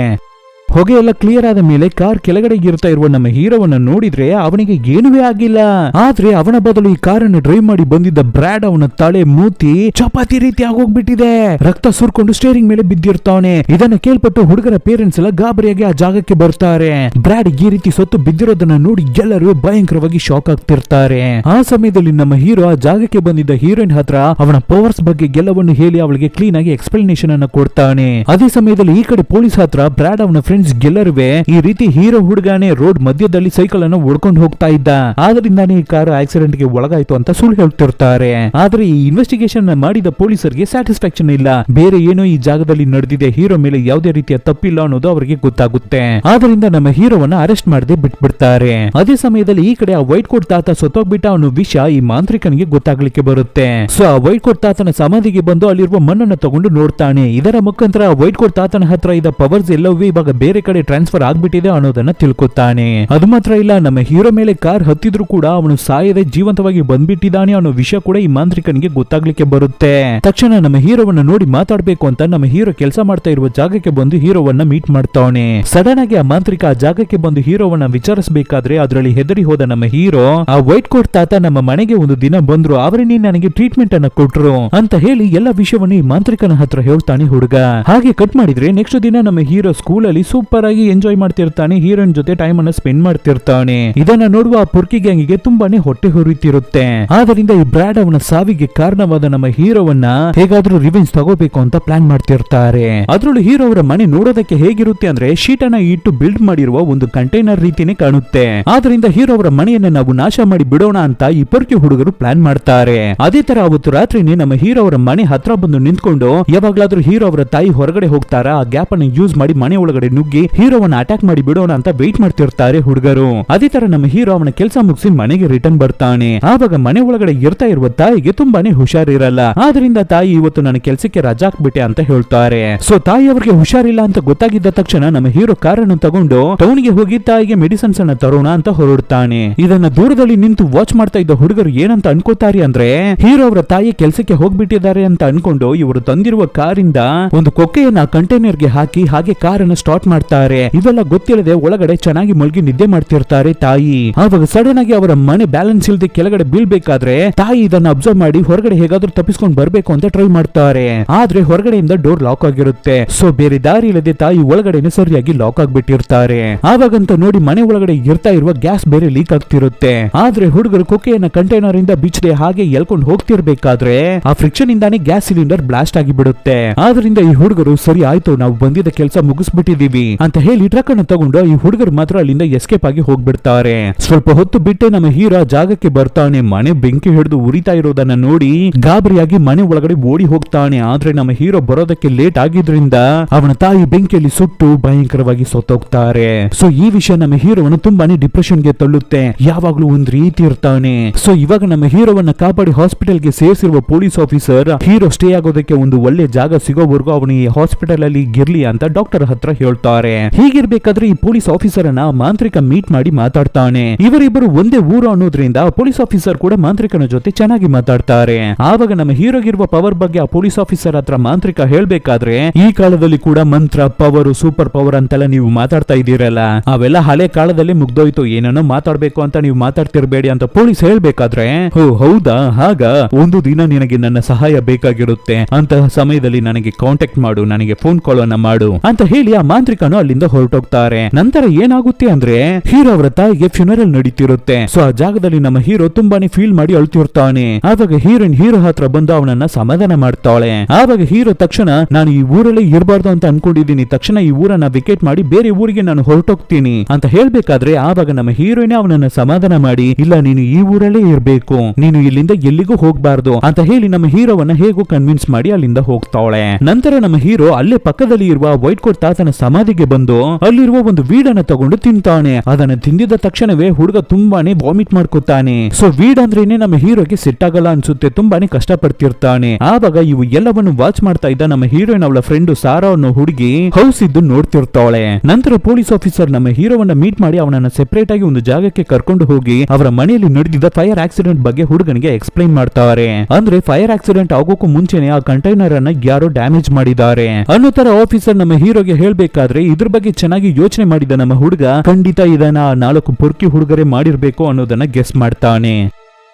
[SPEAKER 1] ಹೊಗೆ ಎಲ್ಲ ಕ್ಲಿಯರ್ ಆದ ಮೇಲೆ ಕಾರ್ ಕೆಳಗಡೆ ಇರ್ತಾ ಇರುವ ನಮ್ಮ ಹೀರೋವನ್ನ ನೋಡಿದ್ರೆ ಅವನಿಗೆ ಏನೂ ಆಗಿಲ್ಲ. ಆದ್ರೆ ಅವನ ಬದಲು ಈ ಕಾರನ್ನು ಡ್ರೈವ್ ಮಾಡಿ ಬಂದಿದ್ದ ಬ್ರಾಡ್ ಅವನ ತಲೆ ಮೂತಿ ಚಪಾತಿ ರೀತಿ ಆಗೋಗ್ಬಿಟ್ಟಿದೆ. ರಕ್ತ ಸುರ್ಕೊಂಡು ಸ್ಟೇರಿಂಗ್ ಮೇಲೆ ಬಿದ್ದಿರ್ತಾನೆ. ಇದನ್ನ ಕೇಳ್ಪಟ್ಟು ಹುಡುಗರ ಪೇರೆಂಟ್ಸ್ ಎಲ್ಲ ಗಾಬರಿಯಾಗಿ ಆ ಜಾಗಕ್ಕೆ ಬರ್ತಾರೆ. ಬ್ರಾಡ್ ಈ ರೀತಿ ಸತ್ತು ಬಿದ್ದಿರೋದನ್ನ ನೋಡಿ ಎಲ್ಲರೂ ಭಯಂಕರವಾಗಿ ಶಾಕ್ ಆಗ್ತಿರ್ತಾರೆ. ಆ ಸಮಯದಲ್ಲಿ ನಮ್ಮ ಹೀರೋ ಆ ಜಾಗಕ್ಕೆ ಬಂದಿದ್ದ ಹೀರೋಯಿನ್ ಹತ್ರ ಅವನ ಪವರ್ಸ್ ಬಗ್ಗೆ ಎಲ್ಲವನ್ನು ಹೇಳಿ ಅವಳಿಗೆ ಕ್ಲೀನ್ ಆಗಿ ಎಕ್ಸ್ಪ್ಲನೇಷನ್ ಅನ್ನ ಕೊಡ್ತಾನೆ. ಅದೇ ಸಮಯದಲ್ಲಿ ಈ ಕಡೆ ಪೊಲೀಸ್ ಹತ್ರ ಬ್ರಾಡ್ ಅವನ ಫ್ರೆಂಡ್ಸ್ ಗೆಲ್ಲರುವೆ ಈ ರೀತಿ ಹೀರೋ ಹುಡುಗಾನೆ ರೋಡ್ ಮಧ್ಯದಲ್ಲಿ ಸೈಕಲ್ ಅನ್ನು ಓಡ್ಕೊಂಡು ಹೋಗ್ತಾ ಇದ್ದ, ಆದ್ರಿಂದಾನೇ ಈ ಕಾರು ಆಕ್ಸಿಡೆಂಟ್ ಗೆ ಒಳಗಾಯ್ತು ಅಂತ ಸುಳ್ಳು ಹೇಳ್ತಿರ್ತಾರೆ. ಆದ್ರೆ ಈ ಇನ್ವೆಸ್ಟಿಗೇಷನ್ ಮಾಡಿದ ಪೊಲೀಸರಿಗೆ ಸ್ಯಾಟಿಸ್ಫ್ಯಾಕ್ಷನ್ ಇಲ್ಲ. ಬೇರೆ ಏನೋ ಈ ಜಾಗದಲ್ಲಿ ನಡೆದಿದೆ, ಹೀರೋ ಮೇಲೆ ಯಾವುದೇ ರೀತಿಯ ತಪ್ಪಿಲ್ಲ ಅನ್ನೋದು ಅವರಿಗೆ ಗೊತ್ತಾಗುತ್ತೆ. ಆದ್ರಿಂದ ನಮ್ಮ ಹೀರೋವನ್ನ ಅರೆಸ್ಟ್ ಮಾಡದೆ ಬಿಟ್ಬಿಡ್ತಾರೆ. ಅದೇ ಸಮಯದಲ್ಲಿ ಈ ಕಡೆ ಆ ವೈಟ್ ಕೋಟ್ ತಾತ ಸತ್ತೋಗ್ಬಿಟ್ಟ ಅನ್ನೋ ವಿಷಯ ಈ ಮಾಂತ್ರಿಕನಿಗೆ ಗೊತ್ತಾಗ್ಲಿಕ್ಕೆ ಬರುತ್ತೆ. ಸೊ ಆ ವೈಟ್ ಕೋಟ್ ತಾತನ ಸಮಾಧಿಗೆ ಬಂದು ಅಲ್ಲಿರುವ ಮಣ್ಣನ್ನು ತಗೊಂಡು ನೋಡ್ತಾನೆ. ಇದರ ಮುಖಾಂತರ ವೈಟ್ ಕೋಟ್ ತಾತನ ಹತ್ರ ಇದ್ದ ಪವರ್ಸ್ ಎಲ್ಲವೂ ಇವಾಗ ಬೇರೆ ಕಡೆ ಟ್ರಾನ್ಸ್ಫರ್ ಆಗ್ಬಿಟ್ಟಿದೆ ಅನ್ನೋದನ್ನ ತಿಳ್ಕೊತಾನೆ. ಅದು ಮಾತ್ರ ಇಲ್ಲ, ನಮ್ಮ ಹೀರೋ ಮೇಲೆ ಕಾರ್ ಹತ್ತಿದ್ರು ಕೂಡ ಅವನು ಸಾಯದೆ ಜೀವಂತವಾಗಿ ಬಂದ್ಬಿಟ್ಟಿದ್ದಾನೆ ಅನ್ನೋ ವಿಷಯ ಕೂಡ ಈ ಮಾಂತ್ರಿಕನಿಗೆ ಗೊತ್ತಾಗ್ಲಿಕ್ಕೆ ಬರುತ್ತೆ. ತಕ್ಷಣ ನಮ್ಮ ಹೀರೋವನ್ನ ನೋಡಿ ಮಾತಾಡ್ಬೇಕು ಅಂತ ನಮ್ಮ ಹೀರೋ ಕೆಲಸ ಮಾಡ್ತಾ ಇರುವ ಜಾಗಕ್ಕೆ ಬಂದು ಹೀರೋವನ್ನ ಮೀಟ್ ಮಾಡ್ತಾನೆ. ಸಡನ್ ಆಗಿ ಆ ಮಾಂತ್ರಿಕ ಆ ಜಾಗಕ್ಕೆ ಬಂದು ಹೀರೋವನ್ನ ವಿಚಾರಿಸಬೇಕಾದ್ರೆ ಅದರಲ್ಲಿ ಹೆದರಿ ಹೋದ ನಮ್ಮ ಹೀರೋ, ಆ ವೈಟ್ ಕೋಟ್ ತಾತ ನಮ್ಮ ಮನೆಗೆ ಒಂದು ದಿನ ಬಂದ್ರು, ಅವರೇ ನನಗೆ ಟ್ರೀಟ್ಮೆಂಟ್ ಅನ್ನ ಕೊಟ್ರು ಅಂತ ಹೇಳಿ ಎಲ್ಲ ವಿಷಯವನ್ನು ಈ ಮಾಂತ್ರಿಕನ ಹತ್ರ ಹೇಳ್ತಾನೆ ಹುಡುಗ. ಹಾಗೆ ಕಟ್ ಮಾಡಿದ್ರೆ ನೆಕ್ಸ್ಟ್ ದಿನ ನಮ್ಮ ಹೀರೋ ಸ್ಕೂಲ್ ಅಲ್ಲಿ ಸೂಪರ್ ಆಗಿ ಎಂಜಾಯ್ ಮಾಡ್ತಿರ್ತಾನೆ, ಹೀರೋಯಿನ್ ಜೊತೆ ಟೈಮ್ ಅನ್ನ ಸ್ಪೆಂಡ್ ಮಾಡ್ತಿರ್ತಾನೆ. ಇದನ್ನ ನೋಡುವ ಆ ಪುರ್ಕಿ ಗ್ಯಾಂಗಿಗೆ ತುಂಬಾನೇ ಹೊಟ್ಟೆ ಹುರಿತಿರುತ್ತೆ. ಆದ್ರಿಂದ ಈ ಬ್ರಾಡ್ ಅವನ ಸಾವಿಗೆ ಕಾರಣವಾದ ನಮ್ಮ ಹೀರೋವನ್ನ ಹೇಗಾದ್ರೂ ರಿವೆಂಜ್ ತಗೋಬೇಕು ಅಂತ ಪ್ಲಾನ್ ಮಾಡ್ತಿರ್ತಾರೆ. ಅದ್ರಲ್ಲೂ ಹೀರೋ ಅವರ ಮನೆ ನೋಡೋದಕ್ಕೆ ಹೇಗಿರುತ್ತೆ ಅಂದ್ರೆ ಶೀಟ್ ಅನ್ನ ಇಟ್ಟು ಬಿಲ್ಡ್ ಮಾಡಿರುವ ಒಂದು ಕಂಟೈನರ್ ರೀತಿನೇ ಕಾಣುತ್ತೆ. ಆದ್ರಿಂದ ಹೀರೋ ಅವರ ಮನೆಯನ್ನ ನಾವು ನಾಶ ಮಾಡಿ ಬಿಡೋಣ ಅಂತ ಈ ಪೊರ್ಕಿ ಹುಡುಗರು ಪ್ಲಾನ್ ಮಾಡ್ತಾರೆ. ಅದೇ ತರ ಅವತ್ತು ರಾತ್ರಿನೇ ನಮ್ಮ ಹೀರೋ ಅವರ ಮನೆ ಹತ್ರ ಬಂದು ನಿಂತ್ಕೊಂಡು ಯಾವಾಗ್ಲಾದ್ರೂ ಹೀರೋ ಅವರ ತಾಯಿ ಹೊರಗಡೆ ಹೋಗ್ತಾರ ಆ ಗ್ಯಾಪ್ ಅನ್ನು ಯೂಸ್ ಮಾಡಿ ಮನೆ ಒಳಗಡೆ ನುಗ್ಗಿ ಹೀರೋವನ್ನ ಅಟ್ಯಾಕ್ ಮಾಡಿ ಬಿಡೋಣ ಅಂತ ವೇಟ್ ಮಾಡ್ತಿರ್ತಾರೆ ಹುಡುಗರು. ಅದೇ ತರ ನಮ್ಮ ಹೀರೋ ಅವನ ಕೆಲಸ ಮುಗಿಸಿ ಮನೆಗೆ ರಿಟರ್ನ್ ಬರ್ತಾನೆ. ಆವಾಗ ಮನೆ ಒಳಗಡೆ ಇರ್ತಾ ಇರುವ ತಾಯಿಗೆ ತುಂಬಾನೇ ಹುಷಾರಿರಲ್ಲ. ಆದ್ರಿಂದ ತಾಯಿ ಇವತ್ತು ನನ್ನ ಕೆಲಸಕ್ಕೆ ರಜಾ ಹಾಕ್ಬಿಟ್ಟೆ ಅಂತ ಹೇಳ್ತಾರೆ. ಸೊ ತಾಯಿ ಅವರಿಗೆ ಹುಷಾರಿಲ್ಲ ಅಂತ ಗೊತ್ತಾಗಿದ್ದ ತಕ್ಷಣ ನಮ್ಮ ಹೀರೋ ಕಾರನ್ನು ತಗೊಂಡು ಟೌನ್ಗೆ ಹೋಗಿ ತಾಯಿಗೆ ಮೆಡಿಸಿನ್ಸ್ ಅನ್ನ ತರೋಣ ಅಂತ ಹೊರಡ್ತಾನೆ. ಇದನ್ನ ದೂರದಲ್ಲಿ ನಿಂತು ವಾಚ್ ಮಾಡ್ತಾ ಇದ್ದ ಹುಡುಗರು ಏನಂತ ಅನ್ಕೋತಾರೆ ಅಂದ್ರೆ ಹೀರೋ ಅವರ ತಾಯಿ ಕೆಲಸಕ್ಕೆ ಹೋಗ್ಬಿಟ್ಟಿದ್ದಾರೆ ಅಂತ ಅನ್ಕೊಂಡು ಇವರು ತಂದಿರುವ ಕಾರಿಂದ ಒಂದು ಕೊಕ್ಕೆಯನ್ನ ಕಂಟೈನರ್ ಗೆ ಹಾಕಿ ಹಾಗೆ ಕಾರನ್ನು ಸ್ಟಾರ್ಟ್ ಮಾಡ್ತಾರೆ. ಇವೆಲ್ಲ ಗೊತ್ತಿಲ್ಲದೆ ಒಳಗಡೆ ಚೆನ್ನಾಗಿ ಮಲ್ಗಿ ನಿದ್ದೆ ಮಾಡ್ತಿರ್ತಾರೆ ತಾಯಿ. ಆವಾಗ ಸಡನ್ ಆಗಿ ಅವರ ಮನೆ ಬ್ಯಾಲೆನ್ಸ್ ಇಲ್ಲದೆ ಕೆಳಗಡೆ ಬೀಳ್ಬೇಕಾದ್ರೆ ತಾಯಿ ಇದನ್ನ ಅಬ್ಸರ್ವ್ ಮಾಡಿ ಹೊರಗಡೆ ಹೇಗಾದ್ರೂ ತಪ್ಪಿಸ್ಕೊಂಡು ಬರ್ಬೇಕು ಅಂತ ಟ್ರೈ ಮಾಡ್ತಾರೆ. ಆದ್ರೆ ಹೊರಗಡೆಯಿಂದ ಡೋರ್ ಲಾಕ್ ಆಗಿರುತ್ತೆ. ಸೊ ಬೇರೆ ದಾರಿ ಇಲ್ಲದೆ ತಾಯಿ ಒಳಗಡೆನೆ ಸರಿಯಾಗಿ ಲಾಕ್ ಆಗ್ಬಿಟ್ಟಿರ್ತಾರೆ. ಆವಾಗಂತ ನೋಡಿ ಮನೆ ಒಳಗಡೆ ಇರ್ತಾ ಇರುವ ಗ್ಯಾಸ್ ಬೇರೆ ಲೀಕ್ ಆಗ್ತಿರುತ್ತೆ. ಆದ್ರೆ ಹುಡುಗರು ಕೊಕ್ಕೆಯನ್ನ ಕಂಟೈನರ್ ಇಂದ ಬಿಚ್ಚದೆ ಹಾಗೆ ಎಲ್ಕೊಂಡು ಹೋಗ್ತಿರ್ಬೇಕಾದ್ರೆ ಆ ಫ್ರಿಕ್ಷನ್ ಇಂದಾನೆ ಗ್ಯಾಸ್ ಸಿಲಿಂಡರ್ ಬ್ಲಾಸ್ಟ್ ಆಗಿ ಬಿಡುತ್ತೆ. ಆದ್ರಿಂದ ಈ ಹುಡುಗರು ಸರಿ ಆಯ್ತು ನಾವು ಬಂದಿದ್ದ ಕೆಲಸ ಮುಗಿಸ್ಬಿಟ್ಟಿದೀವಿ ಅಂತ ಹೇಳಿ ಟ್ರಕ್ ಅನ್ನು ತಗೊಂಡು ಈ ಹುಡುಗರು ಮಾತ್ರ ಅಲ್ಲಿಂದ ಎಸ್ಕೇಪ್ ಆಗಿ ಹೋಗ್ಬಿಡ್ತಾರೆ. ಸ್ವಲ್ಪ ಹೊತ್ತು ಬಿಟ್ಟೆ ನಮ್ಮ ಹೀರೋ ಜಾಗಕ್ಕೆ ಬರ್ತಾನೆ. ಮನೆ ಬೆಂಕಿ ಹಿಡಿದು ಉರಿತಾ ಇರೋದನ್ನ ನೋಡಿ ಗಾಬರಿಯಾಗಿ ಮನೆ ಒಳಗಡೆ ಓಡಿ ಹೋಗ್ತಾನೆ. ಆದ್ರೆ ನಮ್ಮ ಹೀರೋ ಬರೋದಕ್ಕೆ ಲೇಟ್ ಆಗಿದ್ರಿಂದ ಅವನ ತಾಯಿ ಬೆಂಕಿಯಲ್ಲಿ ಸುಟ್ಟು ಭಯಂಕರವಾಗಿ ಸತ್ತೋಗ್ತಾರೆ. ಸೊ ಈ ವಿಷಯ ನಮ್ಮ ಹೀರೋವನ್ನು ತುಂಬಾನೇ ಡಿಪ್ರೆಷನ್ ಗೆ ತಳ್ಳುತ್ತೆ. ಯಾವಾಗ್ಲೂ ಒಂದ್ ರೀತಿ ಇರ್ತಾನೆ. ಸೊ ಇವಾಗ ನಮ್ಮ ಹೀರೋವನ್ನ ಕಾಪಾಡಿ ಹಾಸ್ಪಿಟಲ್ ಗೆ ಸೇರಿಸಿರುವ ಪೊಲೀಸ್ ಆಫೀಸರ್ ಹೀರೋ ಸ್ಟೇ ಆಗೋದಕ್ಕೆ ಒಂದು ಒಳ್ಳೆ ಜಾಗ ಸಿಗೋವರೆಗೂ ಅವನು ಈ ಹಾಸ್ಪಿಟಲ್ ಅಲ್ಲಿ ಗಿರ್ಲಿ ಅಂತ ಡಾಕ್ಟರ್ ಹತ್ರ ಹೇಳ್ತಾರೆ. ಹೀಗಿರ್ಬೇಕಾದ್ರೆ ಈ ಪೊಲೀಸ್ ಆಫೀಸರ್ ಅನ್ನ ಮಾಂತ್ರಿಕ ಮೀಟ್ ಮಾಡಿ ಮಾತಾಡ್ತಾನೆ. ಇವರಿಬ್ಬರು ಒಂದೇ ಊರು ಅನ್ನೋದ್ರಿಂದ ಪೊಲೀಸ್ ಆಫೀಸರ್ ಕೂಡ ಮಾಂತ್ರಿಕನ ಜೊತೆ ಚೆನ್ನಾಗಿ ಮಾತಾಡ್ತಾರೆ. ಆವಾಗ ನಮ್ಮ ಹೀರೋಗಿರುವ ಪವರ್ ಬಗ್ಗೆ ಆ ಪೊಲೀಸ್ ಆಫೀಸರ್ ಹತ್ರ ಮಾಂತ್ರಿಕ ಹೇಳ್ಬೇಕಾದ್ರೆ ಈ ಕಾಲದಲ್ಲಿ ಕೂಡ ಮಂತ್ರ ಪವರ್ ಸೂಪರ್ ಪವರ್ ಅಂತೆಲ್ಲ ನೀವು ಮಾತಾಡ್ತಾ ಇದ್ದೀರಲ್ಲ, ಅವೆಲ್ಲ ಹಳೆ ಕಾಲದಲ್ಲಿ ಮುಗ್ದೋಯ್ತು, ಏನನ್ನೋ ಮಾತಾಡ್ಬೇಕು ಅಂತ ನೀವು ಮಾತಾಡ್ತಿರ್ಬೇಡಿ ಅಂತ ಪೊಲೀಸ್ ಹೇಳ್ಬೇಕಾದ್ರೆ ಓ ಹೌದಾ, ಹಾಗ ಒಂದು ದಿನ ನಿನಗೆ ನನ್ನ ಸಹಾಯ ಬೇಕಾಗಿರುತ್ತೆ, ಅಂತಹ ಸಮಯದಲ್ಲಿ ನನಗೆ ಕಾಂಟ್ಯಾಕ್ಟ್ ಮಾಡು, ನನಗೆ ಫೋನ್ ಕಾಲ್ ಅನ್ನ ಮಾಡು ಅಂತ ಹೇಳಿ ಆ ಮಾಂತ್ರಿಕ ಮಾಂತ್ರಿಕನು ಅಲ್ಲಿಂದ ಹೊರಟೋಗ್ತಾರೆ. ನಂತರ ಏನಾಗುತ್ತೆ ಅಂದ್ರೆ ಹೀರೋ ಅವರ ತಾಯಿಗೆ ಫ್ಯೂನರಲ್ ನಡೀತಿರುತ್ತೆ. ಸೊ ಆ ಜಾಗದಲ್ಲಿ ನಮ್ಮ ಹೀರೋ ತುಂಬಾನೇ ಫೀಲ್ ಮಾಡಿ ಅಳ್ತಿರ್ತಾನೆ. ಆವಾಗ ಹೀರೋಯಿನ್ ಹೀರೋ ಹತ್ರ ಬಂದು ಅವನನ್ನ ಸಮಾಧಾನ ಮಾಡ್ತಾಳೆ. ಆವಾಗ ಹೀರೋ ತಕ್ಷಣ ನಾನು ಈ ಊರಲ್ಲೇ ಇರಬಾರ್ದು ಅಂತ ಅನ್ಕೊಂಡಿದ್ದೀನಿ, ತಕ್ಷಣ ಈ ಊರನ್ನ ವಿಕೆಟ್ ಮಾಡಿ ಬೇರೆ ಊರಿಗೆ ನಾನು ಹೊರಟೋಗ್ತೀನಿ ಅಂತ ಹೇಳ್ಬೇಕಾದ್ರೆ ಆವಾಗ ನಮ್ಮ ಹೀರೋಯಿನ್ ಅವನನ್ನ ಸಮಾಧಾನ ಮಾಡಿ ಇಲ್ಲ ನೀನು ಈ ಊರಲ್ಲೇ ಇರ್ಬೇಕು, ನೀನು ಇಲ್ಲಿಂದ ಎಲ್ಲಿಗೂ ಹೋಗ್ಬಾರ್ದು ಅಂತ ಹೇಳಿ ನಮ್ಮ ಹೀರೋವನ್ನ ಹೇಗೋ ಕನ್ವಿನ್ಸ್ ಮಾಡಿ ಅಲ್ಲಿಂದ ಹೋಗ್ತಾಳೆ. ನಂತರ ನಮ್ಮ ಹೀರೋ ಅಲ್ಲೇ ಪಕ್ಕದಲ್ಲಿ ಇರುವ ವೈಟ್ ಕೋಟ್ ತಾತನ ಸಮಾಧಿಗೆ ಬಂದು ಅಲ್ಲಿರುವ ಒಂದು ವೀಡನ್ನ ತಗೊಂಡು ತಿಂತಾನೆ. ಅದನ್ನ ತಿಂದಿದ ತಕ್ಷಣವೇ ಹುಡುಗ ತುಂಬಾನೇ ವಾಮಿಟ್ ಮಾಡ್ಕೊತಾನೆ. ಸೊ ವೀಡ್ ಅಂದ್ರೇನೆ ನಮ್ಮ ಹೀರೋಗೆ ಸೆಟ್ ಆಗಲ್ಲ ಅನ್ಸುತ್ತೆ, ತುಂಬಾನೇ ಕಷ್ಟ ಪಡ್ತಿರ್ತಾನೆ. ಆವಾಗ ಇವು ಎಲ್ಲವನ್ನು ವಾಚ್ ಮಾಡ್ತಾ ಇದ್ದ ನಮ್ಮ ಹೀರೋಯಿನ್ ಅವಳ ಫ್ರೆಂಡ್ ಸಾರಾ ಅನ್ನೋ ಹುಡುಗಿ ಹೌಸ್ ಇದ್ದು ನೋಡ್ತಿರ್ತಾಳೆ. ನಂತರ ಪೊಲೀಸ್ ಆಫೀಸರ್ ನಮ್ಮ ಹೀರೋವನ್ನ ಮೀಟ್ ಮಾಡಿ ಅವನನ್ನ ಸೆಪರೇಟ್ ಆಗಿ ಒಂದು ಜಾಗಕ್ಕೆ ಕರ್ಕೊಂಡು ಹೋಗಿ ಅವರ ಮನೆಯಲ್ಲಿ ನಡೆದಿದ್ದ ಫೈರ್ ಆಕ್ಸಿಡೆಂಟ್ ಬಗ್ಗೆ ಹುಡುಗನಿಗೆ ಎಕ್ಸ್ಪ್ಲೈನ್ ಮಾಡ್ತಾರೆ. ಅಂದ್ರೆ ಫೈರ್ ಆಕ್ಸಿಡೆಂಟ್ ಆಗೋಕ್ಕೂ ಮುಂಚೆನೆ ಆ ಕಂಟೈನರ್ ಅನ್ನ ಯಾರೋ ಡ್ಯಾಮೇಜ್ ಮಾಡಿದ್ದಾರೆ ಅನ್ನೋ ತರ ಆಫೀಸರ್ ನಮ್ಮ ಹೀರೋಗೆ ಹೇಳ್ಬೇಕಾದ್ರೆ ಇದ್ರ ಬಗ್ಗೆ ಚೆನ್ನಾಗಿ ಯೋಚನೆ ಮಾಡಿದ ನಮ್ಮ ಹುಡುಗ ಖಂಡಿತ ಇದನ್ನ 4 ಪೊರ್ಕಿ ಹುಡುಗರೇ ಮಾಡಿರ್ಬೇಕು ಅನ್ನೋದನ್ನ ಗೆಸ್ ಮಾಡ್ತಾನೆ.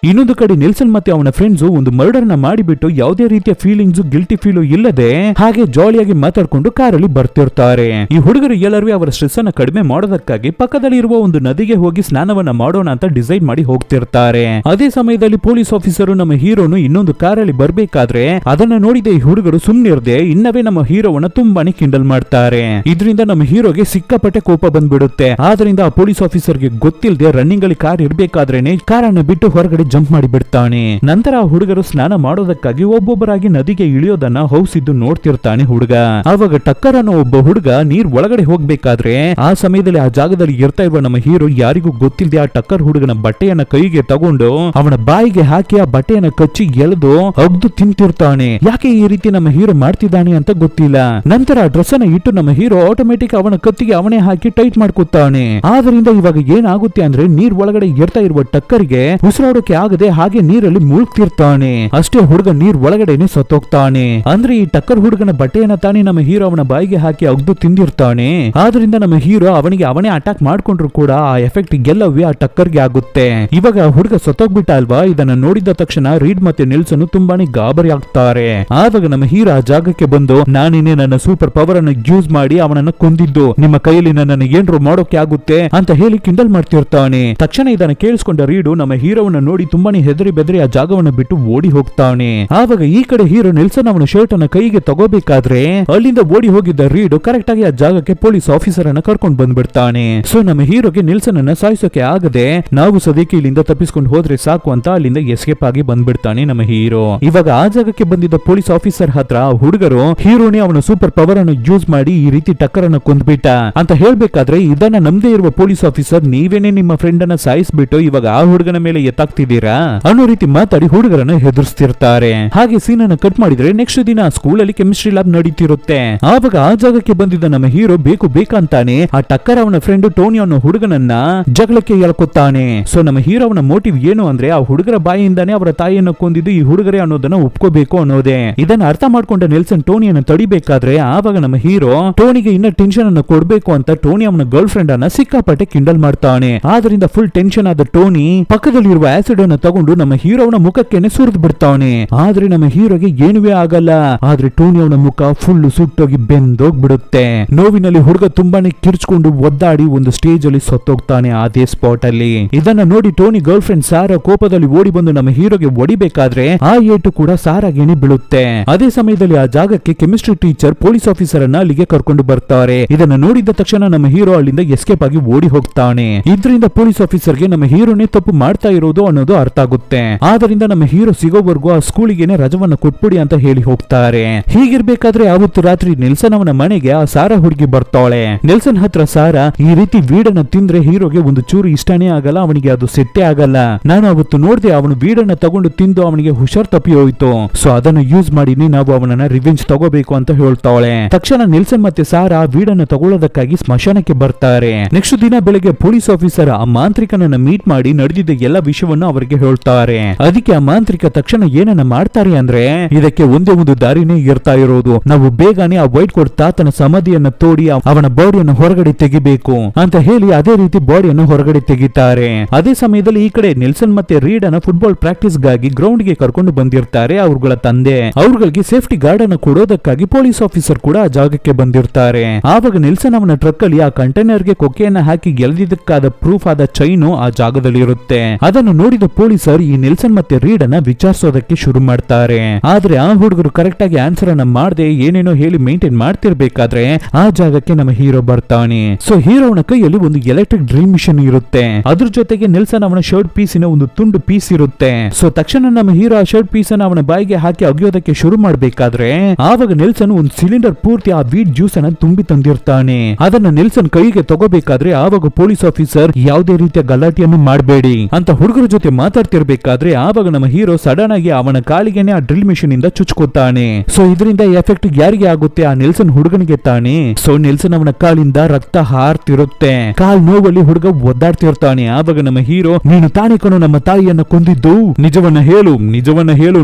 [SPEAKER 1] ಇನ್ನೊಂದು ಕಡೆ ನೆಲ್ಸನ್ ಮತ್ತೆ ಅವನ ಫ್ರೆಂಡ್ಸ್ ಒಂದು ಮರ್ಡರ್ ನ ಮಾಡಿಬಿಟ್ಟು ಯಾವುದೇ ರೀತಿಯ ಫೀಲಿಂಗ್ಸ್ ಗಿಲ್ಟಿ ಫೀಲ್ ಇಲ್ಲದೆ ಹಾಗೆ ಜಾಲಿಯಾಗಿ ಮಾತಾಡ್ಕೊಂಡು ಕಾರಲ್ಲಿ ಬರ್ತಿರ್ತಾರೆ. ಈ ಹುಡುಗರು ಎಲ್ಲರೂ ಅವರ ಸ್ಟ್ರೆಸ್ ಅನ್ನ ಕಡಿಮೆ ಮಾಡೋದಕ್ಕಾಗಿ ಪಕ್ಕದಲ್ಲಿ ಇರುವ ಒಂದು ನದಿಗೆ ಹೋಗಿ ಸ್ನಾನವನ್ನ ಮಾಡೋಣ ಅಂತ ಡಿಸೈಡ್ ಮಾಡಿ ಹೋಗ್ತಿರ್ತಾರೆ. ಅದೇ ಸಮಯದಲ್ಲಿ ಪೊಲೀಸ್ ಆಫೀಸರು ನಮ್ಮ ಹೀರೋನು ಇನ್ನೊಂದು ಕಾರಲ್ಲಿ ಬರ್ಬೇಕಾದ್ರೆ ಅದನ್ನ ನೋಡಿದ ಈ ಹುಡುಗರು ಸುಮ್ನಿರ್ದೆ ಇನ್ನವೇ ನಮ್ಮ ಹೀರೋವನ್ನ ತುಂಬಾನೇ ಕಿಂಡಲ್ ಮಾಡ್ತಾರೆ. ಇದರಿಂದ ನಮ್ಮ ಹೀರೋಗೆ ಸಿಕ್ಕಾಪಟ್ಟೆ ಕೋಪ ಬಂದ್ಬಿಡುತ್ತೆ. ಆದ್ರಿಂದ ಆ ಪೊಲೀಸ್ ಆಫೀಸರ್ಗೆ ಗೊತ್ತಿಲ್ಲದೆ ರನ್ನಿಂಗ್ ಅಲ್ಲಿ ಕಾರ್ ಇರ್ಬೇಕಾದ್ರೇನೆ ಕಾರನ್ನ ಬಿಟ್ಟು ಹೊರಗಡೆ ಜಂಪ್ ಮಾಡಿ ಬಿಡ್ತಾನೆ. ನಂತರ ಆ ಹುಡುಗರು ಸ್ನಾನ ಮಾಡೋದಕ್ಕಾಗಿ ಒಬ್ಬೊಬ್ಬರಾಗಿ ನದಿಗೆ ಇಳಿಯೋದನ್ನ ಹೌಸ್ ಇದ್ದು ನೋಡ್ತಿರ್ತಾನೆ ಹುಡುಗ. ಆವಾಗ ಟಕ್ಕರ್ ಅನ್ನೋ ಒಬ್ಬ ಹುಡುಗ ನೀರ್ ಒಳಗಡೆ ಹೋಗ್ಬೇಕಾದ್ರೆ ಆ ಸಮಯದಲ್ಲಿ ಆ ಜಾಗದಲ್ಲಿ ಇರ್ತಾ ಇರುವ ನಮ್ಮ ಹೀರೋ ಯಾರಿಗೂ ಗೊತ್ತಿಲ್ಲದೆ ಆ ಟಕ್ಕರ್ ಹುಡುಗನ ಬಟ್ಟೆಯನ್ನ ಕೈಗೆ ತಗೊಂಡು ಅವನ ಬಾಯಿಗೆ ಹಾಕಿ ಆ ಬಟ್ಟೆಯನ್ನ ಕಚ್ಚಿ ಎಳೆದು ಅಗ್ದು ತಿಂತಿರ್ತಾನೆ. ಯಾಕೆ ಈ ರೀತಿ ನಮ್ಮ ಹೀರೋ ಮಾಡ್ತಿದ್ದಾನೆ ಅಂತ ಗೊತ್ತಿಲ್ಲ. ನಂತರ ಆ ಡ್ರೆಸ್ ಅನ್ನ ಇಟ್ಟು ನಮ್ಮ ಹೀರೋ ಆಟೋಮೆಟಿಕ್ ಅವನ ಕತ್ತಿಗೆ ಅವನೇ ಹಾಕಿ ಟೈಟ್ ಮಾಡ್ಕೊತಾನೆ. ಆದ್ರಿಂದ ಇವಾಗ ಏನಾಗುತ್ತೆ ಅಂದ್ರೆ ನೀರ್ ಒಳಗಡೆ ಇರ್ತಾ ಇರುವ ಟಕ್ಕರ್ಗೆ ಉಸಿರಾಡೋಕೆ ಆಗದೆ ಹಾಗೆ ನೀರಲ್ಲಿ ಮುಳುಗ್ತಿರ್ತಾನೆ. ಅಷ್ಟೇ ಹುಡುಗ ನೀರ್ ಒಳಗಡೆನೆ ಸತ್ತೋಗ್ತಾನೆ. ಅಂದ್ರೆ ಈ ಟಕ್ಕರ್ ಹುಡುಗನ ಬಟ್ಟೆಯನ್ನ ತಾನೇ ನಮ್ಮ ಹೀರೋ ಅವನ ಬಾಯಿಗೆ ಹಾಕಿ ಅಗ್ದು ತಿಂದಿರ್ತಾನೆ. ಆದ್ರಿಂದ ನಮ್ಮ ಹೀರೋ ಅವನಿಗೆ ಅವನೇ ಅಟ್ಯಾಕ್ ಮಾಡ್ಕೊಂಡ್ರು ಕೂಡ ಆ ಎಫೆಕ್ಟ್ ಎಲ್ಲವೇ ಆ ಟಕ್ಕರ್ಗೆ ಆಗುತ್ತೆ. ಇವಾಗ ಹುಡುಗ ಸತ್ತೋಗ್ಬಿಟ್ಟ ಅಲ್ವಾ, ಇದನ್ನ ನೋಡಿದ ತಕ್ಷಣ ರೀಡ್ ಮತ್ತೆ ನೆಲ್ಸನ್ ತುಂಬಾನೇ ಗಾಬರಿ ಆಗ್ತಾರೆ. ಆವಾಗ ನಮ್ಮ ಹೀರೋ ಆ ಜಾಗಕ್ಕೆ ಬಂದು ನಾನೇನೆ ನನ್ನ ಸೂಪರ್ ಪವರ್ ಅನ್ನು ಯೂಸ್ ಮಾಡಿ ಅವನನ್ನ ಕೊಂದಿದ್ದು, ನಿಮ್ಮ ಕೈಯಲ್ಲಿ ನನ್ನನ್ನು ಏನ್ರು ಮಾಡೋಕೆ ಆಗುತ್ತೆ ಅಂತ ಹೇಳಿ ಕಿಂಡಲ್ ಮಾಡ್ತಿರ್ತಾನೆ. ತಕ್ಷಣ ಇದನ್ನ ಕೇಳಿಸ್ಕೊಂಡ ರೀಡು ನಮ್ಮ ಹೀರೋವನ್ನ ನೋಡಿ ತುಂಬಾನೇ ಹೆದರಿ ಬೆದರಿ ಆ ಜಾಗವನ್ನು ಬಿಟ್ಟು ಓಡಿ ಹೋಗ್ತಾನೆ. ಆವಾಗ ಈ ಕಡೆ ಹೀರೋ ನೆಲ್ಸನ್ ಅವನ ಶರ್ಟ್ ಅನ್ನ ಕೈಗೆ ತಗೋಬೇಕಾದ್ರೆ ಅಲ್ಲಿಂದ ಓಡಿ ಹೋಗಿದ್ದ ರೀಡು ಕರೆಕ್ಟ್ ಆಗಿ ಆ ಜಾಗಕ್ಕೆ ಪೊಲೀಸ್ ಆಫೀಸರ್ ಅನ್ನ ಕರ್ಕೊಂಡು ಬಂದ್ಬಿಡ್ತಾನೆ. ಸೊ ನಮ್ಮ ಹೀರೋಗೆ ನೆಲ್ಸನ್ ಅನ್ನ ಸಾಯಿಸೋಕೆ ಆಗದೆ ನಾವು ಸದ್ಯಕ್ಕೆ ಇಲ್ಲಿಂದ ತಪ್ಪಿಸ್ಕೊಂಡು ಹೋದ್ರೆ ಸಾಕು ಅಂತ ಅಲ್ಲಿಂದ ಎಸ್ಕೇಪ್ ಆಗಿ ಬಂದ್ಬಿಡ್ತಾನೆ ನಮ್ಮ ಹೀರೋ. ಇವಾಗ ಆ ಜಾಗಕ್ಕೆ ಬಂದಿದ್ದ ಪೊಲೀಸ್ ಆಫೀಸರ್ ಹತ್ರ ಹುಡುಗರು ಹೀರೋನೇ ಅವನ ಸೂಪರ್ ಪವರ್ ಅನ್ನು ಯೂಸ್ ಮಾಡಿ ಈ ರೀತಿ ಟಕ್ಕರ್ ಅನ್ನು ಕೊಂದ್ಬಿಟ್ಟ ಅಂತ ಹೇಳ್ಬೇಕಾದ್ರೆ ಇದನ್ನ ನಮ್ದೇ ಇರುವ ಪೊಲೀಸ್ ಆಫೀಸರ್ ನೀವೇನೆ ನಿಮ್ಮ ಫ್ರೆಂಡ್ ಅನ್ನ ಸಾಯಿಸ್ಬಿಟ್ಟು ಇವಾಗ ಆ ಹುಡುಗನ ಮೇಲೆ ಎತ್ತಾಗ್ತಿದ್ದೀರಾ ಅನ್ನೋ ರೀತಿ ಮಾತಾಡಿ ಹುಡುಗರನ್ನ ಹೆದರ್ಸ್ತಿರ್ತಾರೆ. ಹಾಗೆ ಸೀನ್ ಅನ್ನ ಕಟ್ ಮಾಡಿದ್ರೆ ನೆಕ್ಸ್ಟ್ ದಿನ ಸ್ಕೂಲ್ ಅಲ್ಲಿ ಕೆಮಿಸ್ಟ್ರಿ ಲ್ಯಾಬ್ ನಡೀತಿರುತ್ತೆ. ಆವಾಗ ಆ ಜಾಗಕ್ಕೆ ಬಂದಿದ್ದ ನಮ್ಮ ಹೀರೋ ಬೇಕು ಬೇಕಂತಾನೆ ಆ ಟಕ್ಕರ್ ಅವನ ಫ್ರೆಂಡ್ ಟೋನಿ ಅನ್ನೋ ಹುಡುಗನನ್ನ ಜಗಳಕ್ಕೆ ಎಳ್ಕೊತಾನೆ. ಸೊ ನಮ್ಮ ಹೀರೋ ಅವನ ಮೋಟಿವ್ ಏನು ಅಂದ್ರೆ ಆ ಹುಡುಗರ ಬಾಯಿಯಿಂದಾನೆ ಅವರ ತಾಯಿಯನ್ನು ಕೊಂದಿದ್ದು ಈ ಹುಡುಗರೇ ಅನ್ನೋದನ್ನ ಒಪ್ಕೋಬೇಕು ಅನ್ನೋದೇ. ಇದನ್ನ ಅರ್ಥ ಮಾಡ್ಕೊಂಡ ನೆಲ್ಸನ್ ಟೋನಿಯನ್ನ ತಡಿಬೇಕಾದ್ರೆ ಆವಾಗ ನಮ್ಮ ಹೀರೋ ಟೋನಿಗೆ ಇನ್ನ ಟೆನ್ಷನ್ ಅನ್ನು ಕೊಡ್ಬೇಕು ಅಂತ ಟೋನಿ ಅವನ ಗರ್ಲ್ ಫ್ರೆಂಡ್ ಅನ್ನ ಸಿಕ್ಕಾಪಟ್ಟೆ ಕಿಂಡಲ್ ಮಾಡ್ತಾನೆ. ಆದ್ರಿಂದ ಫುಲ್ ಟೆನ್ಷನ್ ಆದ ಟೋನಿ ಪಕ್ಕದಲ್ಲಿರುವ ಆಸಿಡ್ ಅನ್ನು ತಗೊಂಡು ನಮ್ಮ ಹೀರೋವನ ಮುಖಕ್ಕೆ ಸುರಿದು ಬಿಡ್ತಾನೆ. ಆದ್ರೆ ನಮ್ಮ ಹೀರೋಗೆ ಏನುವೇ ಆಗಲ್ಲ. ಆದ್ರೆ ಟೋನಿ ಅವನ ಮುಖ ಫುಲ್ ಸುಟ್ಟೋಗಿ ಬೆಂದೋಗ್ಬಿಡುತ್ತೆ. ನೋವಿನಲ್ಲಿ ಹುಡುಗ ತುಂಬಾನೇ ಕಿರ್ಚ್ಕೊಂಡು ಒದ್ದಾಡಿ ಒಂದು ಸ್ಟೇಜ್ ಅಲ್ಲಿ ಸತ್ತೋಗ್ತಾನೆ ಅದೇ ಸ್ಪಾಟ್ ಅಲ್ಲಿ. ಇದನ್ನ ನೋಡಿ ಟೋನಿ ಗರ್ಲ್ ಫ್ರೆಂಡ್ ಸಾರಾ ಕೋಪದಲ್ಲಿ ಓಡಿ ಬಂದು ನಮ್ಮ ಹೀರೋಗೆ ಹೊಡಿಬೇಕಾದ್ರೆ ಆ ಏಟು ಕೂಡ ಸಾರಾಗೇನೆ ಬೀಳುತ್ತೆ. ಅದೇ ಸಮಯದಲ್ಲಿ ಆ ಜಾಗಕ್ಕೆ ಕೆಮಿಸ್ಟ್ರಿ ಟೀಚರ್ ಪೊಲೀಸ್ ಆಫೀಸರ್ ಅನ್ನ ಅಲ್ಲಿಗೆ ಕರ್ಕೊಂಡು ಬರ್ತಾರೆ. ಇದನ್ನ ನೋಡಿದ ತಕ್ಷಣ ನಮ್ಮ ಹೀರೋ ಅಲ್ಲಿಂದ ಎಸ್ಕೇಪ್ ಆಗಿ ಓಡಿ ಹೋಗ್ತಾನೆ. ಇದರಿಂದ ಪೊಲೀಸ್ ಆಫೀಸರ್ಗೆ ನಮ್ಮ ಹೀರೋನೇ ತಪ್ಪು ಮಾಡ್ತಾ ಇರೋದು ಅನ್ನೋದು ಅರ್ಥ ಆಗುತ್ತೆ. ಆದ್ರಿಂದ ನಮ್ಮ ಹೀರೋ ಸಿಗೋವರೆಗೂ ಆ ಸ್ಕೂಲಿಗೆ ರಜವನ್ನ ಕೊಟ್ಬಿಡಿ ಅಂತ ಹೇಳಿ ಹೋಗ್ತಾರೆ. ಹೀಗಿರ್ಬೇಕಾದ್ರೆ ಅವತ್ತು ರಾತ್ರಿ ನೆಲ್ಸನ್ ಅವನ ಮನೆಗೆ ಆ ಸಾರಾ ಹುಡುಗಿ ಬರ್ತಾಳೆ. ನೆಲ್ಸನ್ ಹತ್ರ ಸಾರಾ ಈ ರೀತಿ ವೀಡನ್ನ ತಿಂದ್ರೆ ಹೀರೋಗೆ ಒಂದು ಚೂರು ಇಷ್ಟನೇ ಆಗಲ್ಲ, ಅವನಿಗೆ ಅದು ಸೆಟ್ಟೇ ಆಗಲ್ಲ. ನಾನು ಅವತ್ತು ನೋಡ್ದೆ ಅವನು ವೀಡನ್ನ ತಗೊಂಡು ತಿಂದು ಅವನಿಗೆ ಹುಷಾರ್ ತಪ್ಪಿ ಹೋಯ್ತು. ಸೊ ಅದನ್ನ ಯೂಸ್ ಮಾಡಿನಿ ನಾವು ಅವನನ್ನ ರಿವೆಂಜ್ ತಗೋಬೇಕು ಅಂತ ಹೇಳ್ತಾಳೆ. ತಕ್ಷಣ ನೆಲ್ಸನ್ ಮತ್ತೆ ಸಾರಾ ವೀಡನ್ನ ತಗೊಳ್ಳೋದಕ್ಕಾಗಿ ಸ್ಮಶಾನಕ್ಕೆ ಬರ್ತಾರೆ. ನೆಕ್ಸ್ಟ್ ದಿನ ಬೆಳಗ್ಗೆ ಪೊಲೀಸ್ ಆಫೀಸರ್ ಆ ಮಾಂತ್ರಿಕನನ್ನ ಮೀಟ್ ಮಾಡಿ ನಡೆದಿದ್ದ ಎಲ್ಲ ವಿಷಯವನ್ನು ಅವರಿಗೆ ಅವರಿಗೆ ಹೇಳ್ತಾರೆ. ಅದಕ್ಕೆ ಆ ಮಾಂತ್ರಿಕ ತಕ್ಷಣ ಏನನ್ನ ಮಾಡ್ತಾರೆ ಅಂದ್ರೆ, ಇದಕ್ಕೆ ಒಂದೇ ಒಂದು ದಾರಿನೇ ಇರ್ತಾ ಇರೋದು, ನಾವು ಬೇಗನೆ ಆ ವೈಟ್ ಕೋಟ್ ತಾತನ ಸಮಾಧಿಯನ್ನ ತೋಡಿ ಅವನ ಬಾಡಿಯನ್ನು ಹೊರಗಡೆ ತೆಗಿಬೇಕು ಅಂತ ಹೇಳಿ ಅದೇ ರೀತಿ ಬಾಡಿಯನ್ನು ಹೊರಗಡೆ ತೆಗಿತಾರೆ. ಅದೇ ಸಮಯದಲ್ಲಿ ಈ ಕಡೆ ನೆಲ್ಸನ್ ಮತ್ತೆ ರೀಡ್ ಅನ್ನ ಫುಟ್ಬಾಲ್ ಪ್ರಾಕ್ಟೀಸ್ ಗಾಗಿ ಗ್ರೌಂಡ್ ಗೆ ಕರ್ಕೊಂಡು ಬಂದಿರ್ತಾರೆ ಅವ್ರಗಳ ತಂದೆ. ಅವ್ರಗಳಿಗೆ ಸೇಫ್ಟಿ ಗಾರ್ಡ್ ಅನ್ನು ಕೊಡೋದಕ್ಕಾಗಿ ಪೊಲೀಸ್ ಆಫೀಸರ್ ಕೂಡ ಆ ಜಾಗಕ್ಕೆ ಬಂದಿರ್ತಾರೆ. ಆವಾಗ ನೆಲ್ಸನ್ ಅವನ ಟ್ರಕ್ ಅಲ್ಲಿ ಆ ಕಂಟೈನರ್ ಗೆ ಕೊಕೆಯನ್ನ ಹಾಕಿ ಗೆಲ್ದಿದ್ದಕ್ಕಾದ ಪ್ರೂಫ್ ಆದ ಚೈನು ಆ ಜಾಗದಲ್ಲಿ ಇರುತ್ತೆ. ಅದನ್ನು ನೋಡಿದ ಪೊಲೀಸರು ಈ ನೆಲ್ಸನ್ ಮತ್ತೆ ರೀಡ್ ಅನ್ನ ವಿಚಾರಿಸೋದಕ್ಕೆ ಶುರು ಮಾಡ್ತಾರೆ. ಆದ್ರೆ ಆ ಹುಡುಗರು ಕರೆಕ್ಟ್ ಆಗಿ ಆನ್ಸರ್ ಅನ್ನ ಮಾಡದೆ ಏನೇನೋ ಹೇಳಿ ಮೇಂಟೈನ್ ಮಾಡ್ತಿರ್ಬೇಕಾದ್ರೆ ಆ ಜಾಗಕ್ಕೆ ನಮ್ಮ ಹೀರೋ ಬರ್ತಾನೆ. ಸೊ ಹೀರೋನ ಕೈಯಲ್ಲಿ ಒಂದು ಎಲೆಕ್ಟ್ರಿಕ್ ಡ್ರಿಲ್ ಮಿಷನ್ ಇರುತ್ತೆ. ಅದ್ರ ಜೊತೆಗೆ ನೆಲ್ಸನ್ ಅವನ ಶರ್ಟ್ ಪೀಸಿನ ಒಂದು ತುಂಡು ಪೀಸ್ ಇರುತ್ತೆ. ಸೊ ತಕ್ಷಣ ನಮ್ಮ ಹೀರೋ ಆ ಶರ್ಟ್ ಪೀಸ್ ಅನ್ನ ಅವನ ಬಾಯಿಗೆ ಹಾಕಿ ಅಗಿಯೋದಕ್ಕೆ ಶುರು ಮಾಡ್ಬೇಕಾದ್ರೆ ಆವಾಗ ನೆಲ್ಸನ್ ಒಂದು ಸಿಲಿಂಡರ್ ಪೂರ್ತಿ ಆ ವೀಟ್ ಜ್ಯೂಸ್ ಅನ್ನ ತುಂಬಿ ತಂದಿರ್ತಾನೆ. ಅದನ್ನ ನೆಲ್ಸನ್ ಕೈಗೆ ತಗೋಬೇಕಾದ್ರೆ ಆವಾಗ ಪೊಲೀಸ್ ಆಫೀಸರ್ ಯಾವುದೇ ರೀತಿಯ ಗಲಾಟೆಯನ್ನು ಮಾಡಬೇಡಿ ಅಂತ ಹುಡುಗರ ಜೊತೆ ಮಾತಾಡ್ತಿರ್ಬೇಕಾದ್ರೆ ಆವಾಗ ನಮ್ಮ ಹೀರೋ ಸಡನ್ ಆಗಿ ಅವನ ಕಾಲಿಗೆನೆ ಆ ಡ್ರಿಲ್ ಮಿಷನ್ ಇಂದ ಚುಚ್ಕೋತಾನೆ. ಸೊ ಇದರಿಂದ ಎಫೆಕ್ಟ್ ಯಾರಿಗೆ ಆಗುತ್ತೆ? ಆ ನೆಲ್ಸನ್ ಹುಡುಗನಿಗೆ ತಾನೆ. ಸೊ ನೆಲ್ಸನ್ ಅವನ ಕಾಲಿಂದ ರಕ್ತ ಹಾರ್ತಿರುತ್ತೆ. ಕಾಲ್ ನೋವಲ್ಲಿ ಹುಡುಗ ಒದ್ದಾಡ್ತಿರ್ತಾನೆ. ಆವಾಗ ನಮ್ಮ ಹೀರೋ, ನೀನು ತಾನೇ ಕಣೋ ನಮ್ಮ ತಾಯಿಯನ್ನ ಕೊಂದಿದ್ದು, ನಿಜವನ್ನ ಹೇಳು,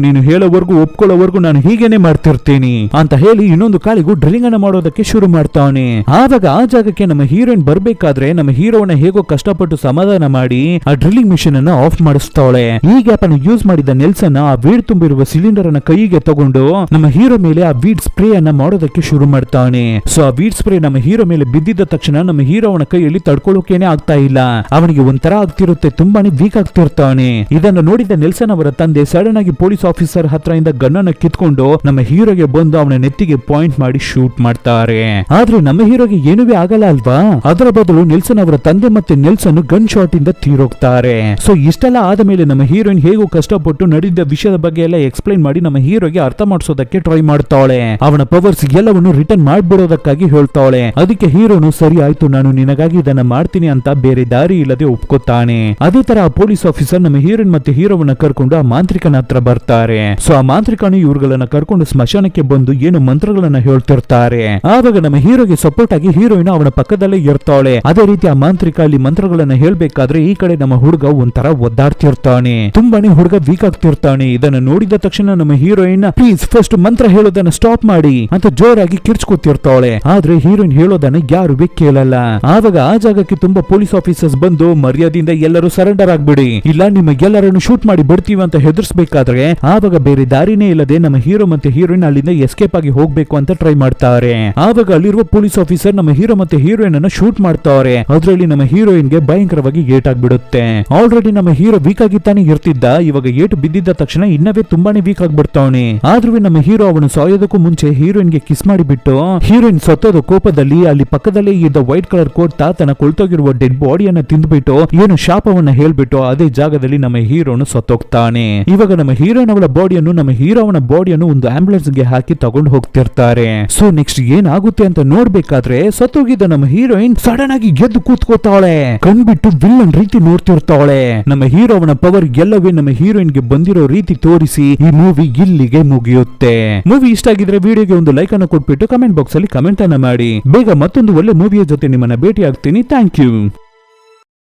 [SPEAKER 1] ನೀನು ಹೇಳೋವರೆಗೂ ಒಪ್ಕೊಳ್ಳೋವರೆಗೂ ನಾನು ಹೀಗೇನೆ ಮಾಡ್ತಿರ್ತೀನಿ ಅಂತ ಹೇಳಿ ಇನ್ನೊಂದು ಕಾಲಿಗೂ ಡ್ರಿಲ್ಲಿಂಗ್ ಅನ್ನ ಮಾಡೋದಕ್ಕೆ ಶುರು ಮಾಡ್ತಾನೆ. ಆವಾಗ ಆ ಜಾಗಕ್ಕೆ ನಮ್ಮ ಹೀರೋಯಿನ್ ಬರ್ಬೇಕಾದ್ರೆ ನಮ್ಮ ಹೀರೋನ ಹೇಗೋ ಕಷ್ಟಪಟ್ಟು ಸಮಾಧಾನ ಮಾಡಿ ಆ ಡ್ರಿಲ್ಲಿಂಗ್ ಮಿಷನ್ ಅನ್ನ ಆಫ್ ಮಾಡಿಸ್ತಾಳೆ. ಈ ಗ್ಯಾಪ್ ಅನ್ನು ಯೂಸ್ ಮಾಡಿದ ನೆಲ್ಸನ್ ಆ ವೀಡ್ ತುಂಬಿರುವ ಸಿಲಿಂಡರ್ ಅನ್ನ ಕೈಗೆ ತಗೊಂಡು ನಮ್ಮ ಹೀರೋ ಮೇಲೆ ಆ ವೀಡ್ ಸ್ಪ್ರೇ ಅನ್ನ ಮಾಡೋದಕ್ಕೆ ಶುರು ಮಾಡ್ತಾನೆ. ಸೊ ಆ ವೀಡ್ ಸ್ಪ್ರೇ ನಮ್ಮ ಹೀರೋ ಮೇಲೆ ಬಿದ್ದಿದ್ದ ತಕ್ಷಣ ನಮ್ಮ ಹೀರೋ ಅವನ ಕೈಯಲ್ಲಿ ತಡ್ಕೊಳ್ಳೋಕೇನೆ ಆಗ್ತಾ ಇಲ್ಲ. ಅವನಿಗೆ ಒಂಥರ ಆಗ್ತಿರುತ್ತೆ, ತುಂಬಾನೇ ವೀಕ್ ಆಗ್ತಿರ್ತಾನೆ. ಇದನ್ನು ನೋಡಿದ ನೆಲ್ಸನ್ ಅವರ ತಂದೆ ಸಡನ್ ಆಗಿ ಪೊಲೀಸ್ ಆಫೀಸರ್ ಹತ್ರ ಇಂದ ಗನ್ ಅನ್ನು ಕಿತ್ಕೊಂಡು ನಮ್ಮ ಹೀರೋಗೆ ಬಂದು ಅವನ ನೆತ್ತಿಗೆ ಪಾಯಿಂಟ್ ಮಾಡಿ ಶೂಟ್ ಮಾಡ್ತಾರೆ. ಆದ್ರೆ ನಮ್ಮ ಹೀರೋಗೆ ಏನೂ ಆಗಲ್ಲ ಅಲ್ವಾ? ಅದರ ಬದಲು ನೆಲ್ಸನ್ ಅವರ ತಂದೆ ಮತ್ತೆ ನೆಲ್ಸನ್ ಗನ್ ಶಾಟ್ ಇಂದ ತೀರೋಗ್ತಾರೆ. ಸೊ ಇಷ್ಟೆಲ್ಲ ಆದ ಮೇಲೆ ನಮ್ಮ ಹೀರೋಯಿನ್ ಹೇಗೋ ಕಷ್ಟಪಟ್ಟು ನಡೆದ ವಿಷಯದ ಬಗ್ಗೆ ಎಲ್ಲ ಎಕ್ಸ್ಪ್ಲೈನ್ ಮಾಡಿ ನಮ್ಮ ಹೀರೋಗೆ ಅರ್ಥ ಮಾಡಿಸೋದಕ್ಕೆ ಟ್ರೈ ಮಾಡ್ತಾಳೆ. ಅವನ ಪವರ್ಸ್ ಎಲ್ಲವನ್ನು ರಿಟರ್ನ್ ಮಾಡ್ಬಿಡೋದಕ್ಕಾಗಿ ಹೇಳ್ತಾಳೆ. ಅದಕ್ಕೆ ಹೀರೋನು ಸರಿ ಆಯ್ತು, ನಾನು ನಿನಗಾಗಿ ಇದನ್ನ ಮಾಡ್ತೀನಿ ಅಂತ ಬೇರೆ ದಾರಿ ಇಲ್ಲದೆ ಒಪ್ಕೋತಾನೆ. ಅದೇ ತರ ಆ ಪೊಲೀಸ್ ಆಫೀಸರ್ ನಮ್ಮ ಹೀರೋಯಿನ್ ಮತ್ತೆ ಹೀರೋವನ್ನ ಕರ್ಕೊಂಡು ಆ ಮಾಂತ್ರಿಕನ ಹತ್ರ ಬರ್ತಾರೆ. ಸೊ ಆ ಮಾಂತ್ರಿಕನು ಇವ್ರುಗಳನ್ನ ಕರ್ಕೊಂಡು ಸ್ಮಶಾನಕ್ಕೆ ಬಂದು ಏನು ಮಂತ್ರಗಳನ್ನ ಹೇಳ್ತಿರ್ತಾರೆ. ಆವಾಗ ನಮ್ಮ ಹೀರೋಗೆ ಸಪೋರ್ಟ್ ಆಗಿ ಹೀರೋಯಿನ್ ಅವನ ಪಕ್ಕದಲ್ಲೇ ಇರ್ತಾಳೆ. ಅದೇ ರೀತಿ ಆ ಮಾಂತ್ರಿಕ ಅಲ್ಲಿ ಮಂತ್ರಗಳನ್ನ ಹೇಳ್ಬೇಕಾದ್ರೆ ಈ ಕಡೆ ನಮ್ಮ ಹುಡುಗ ಒಂಥರ ಒದ್ದಾಡ್ತಿರ್ತಾನೆ. ತುಂಬಾನೇ ಹುಡುಗ ವೀಕ್ ಆಗ್ತಿರ್ತಾನೆ. ಇದನ್ನ ನೋಡಿದ ತಕ್ಷಣ ನಮ್ಮ ಹೀರೋಯಿನ್, ಪ್ಲೀಸ್ ಫಸ್ಟ್ ಮಂತ್ರ ಹೇಳೋದನ್ನ ಸ್ಟಾಪ್ ಮಾಡಿ ಅಂತ ಜೋರಾಗಿ ಕಿರ್ಚ್ಕೊತಿರ್ತಾಳೆ. ಆದ್ರೆ ಹೀರೋಯಿನ್ ಹೇಳೋದನ್ನ ಯಾರು ಕೇಳಲ್ಲ. ಆವಾಗ ಆ ಜಾಗಕ್ಕೆ ತುಂಬಾ ಪೊಲೀಸ್ ಆಫೀಸರ್ಸ್ ಬಂದು ಮರ್ಯಾದೆಯಿಂದ ಎಲ್ಲರೂ ಸರೆಂಡರ್ ಆಗ್ಬಿಡಿ, ಇಲ್ಲ ನಿಮ್ಮ ಎಲ್ಲರನ್ನು ಶೂಟ್ ಮಾಡಿ ಬಿಡ್ತೀವಿ ಅಂತ ಹೆದರ್ಸ್ಬೇಕಾದ್ರೆ ಆವಾಗ ಬೇರೆ ದಾರಿನೇ ಇಲ್ಲದೆ ನಮ್ಮ ಹೀರೋ ಮತ್ತೆ ಹೀರೋಯಿನ್ ಅಲ್ಲಿಂದ ಎಸ್ಕೇಪ್ ಆಗಿ ಹೋಗ್ಬೇಕು ಅಂತ ಟ್ರೈ ಮಾಡ್ತಾರೆ. ಆವಾಗ ಅಲ್ಲಿರುವ ಪೊಲೀಸ್ ಆಫೀಸರ್ ನಮ್ಮ ಹೀರೋ ಮತ್ತೆ ಹೀರೋಯಿನ್ ಅನ್ನ ಶೂಟ್ ಮಾಡ್ತಾರೆ. ಅದರಲ್ಲಿ ನಮ್ಮ ಹೀರೋಯಿನ್ ಗೆ ಭಯಂಕರವಾಗಿ ಏಟ್ ಆಗ್ಬಿಡುತ್ತೆ. ಆಲ್ರೆಡಿ ನಮ್ಮ ಹೀರೋ ವೀಕ್ ಆಗಿತ್ತಾನೆ ಇರ್ತಿದ್ದ, ಇವಾಗ ಏಟು ಬಿದ್ದಿದ್ದ ತಕ್ಷಣ ಇನ್ನವೇ ತುಂಬಾನೇ ವೀಕ್ ಆಗ್ಬಿಡ್ತಾವನೆ. ಆದ್ರೂ ನಮ್ಮ ಹೀರೋ ಅವನು ಸಾಯೋದಕ್ಕೂ ಮುಂಚೆ ಹೀರೋಯಿನ್ ಗೆ ಕಿಸ್ ಮಾಡಿಬಿಟ್ಟು ಹೀರೋಯಿನ್ ಸತ್ತೋದ ಕೋಪದಲ್ಲಿ ಅಲ್ಲಿ ಪಕ್ಕದಲ್ಲೇ ಇದ್ದ ವೈಟ್ ಕಲರ್ ಕೋಟ್ ತಾತನ ಕೊಳ್ತೋಗಿರುವ ಡೆಡ್ ಬಾಡಿಯನ್ನ ತಿಂದ್ಬಿಟ್ಟು ಏನು ಶಾಪವನ್ನ ಹೇಳ್ಬಿಟ್ಟು ಅದೇ ಜಾಗದಲ್ಲಿ ನಮ್ಮ ಹೀರೋನು ಸತ್ತೋಗ್ತಾನೆ. ಇವಾಗ ನಮ್ಮ ಹೀರೋಯಿನ್ ಅವಳ ಬಾಡಿಯನ್ನು ನಮ್ಮ ಹೀರೋ ಅವನ ಬಾಡಿಯನ್ನು ಒಂದು ಆಂಬುಲೆನ್ಸ್ ಗೆ ಹಾಕಿ ತಗೊಂಡು ಹೋಗ್ತಿರ್ತಾರೆ. ಸೊ ನೆಕ್ಸ್ಟ್ ಏನಾಗುತ್ತೆ ಅಂತ ನೋಡ್ಬೇಕಾದ್ರೆ ಸತ್ತೋಗಿದ್ದ ನಮ್ಮ ಹೀರೋಯಿನ್ ಸಡನ್ ಆಗಿ ಗೆದ್ದು ಕೂತ್ಕೋತಾಳೆ. ಕಣ್ಬಿಟ್ಟು ವಿಲ್ಲನ್ ರೀತಿ ನೋಡ್ತಿರ್ತಾಳೆ. ನಮ್ಮ ಹೀರೋ ಅವನ ಪವರ್ ಎಲ್ಲವೇ ನಮ್ಮ ಹೀರೋಯಿನ್ ಗೆ ಬಂದಿರೋ ರೀತಿ ತೋರಿಸಿ ಈ ಮೂವಿ ಇಲ್ಲಿಗೆ ಮುಗಿಯುತ್ತೆ. ಮೂವಿ ಇಷ್ಟ ಆಗಿದ್ರೆ ವಿಡಿಯೋಗೆ ಒಂದು ಲೈಕ್ ಅನ್ನು ಕೊಟ್ಬಿಟ್ಟು ಕಮೆಂಟ್ ಬಾಕ್ಸ್ ಅಲ್ಲಿ ಕಮೆಂಟ್ ಅನ್ನ ಮಾಡಿ. ಬೇಗ ಮತ್ತೊಂದು ಒಳ್ಳೆ ಮೂವಿಯ ಜೊತೆ ನಿಮ್ಮನ್ನ ಭೇಟಿ ಆಗ್ತೀನಿ. Thank you.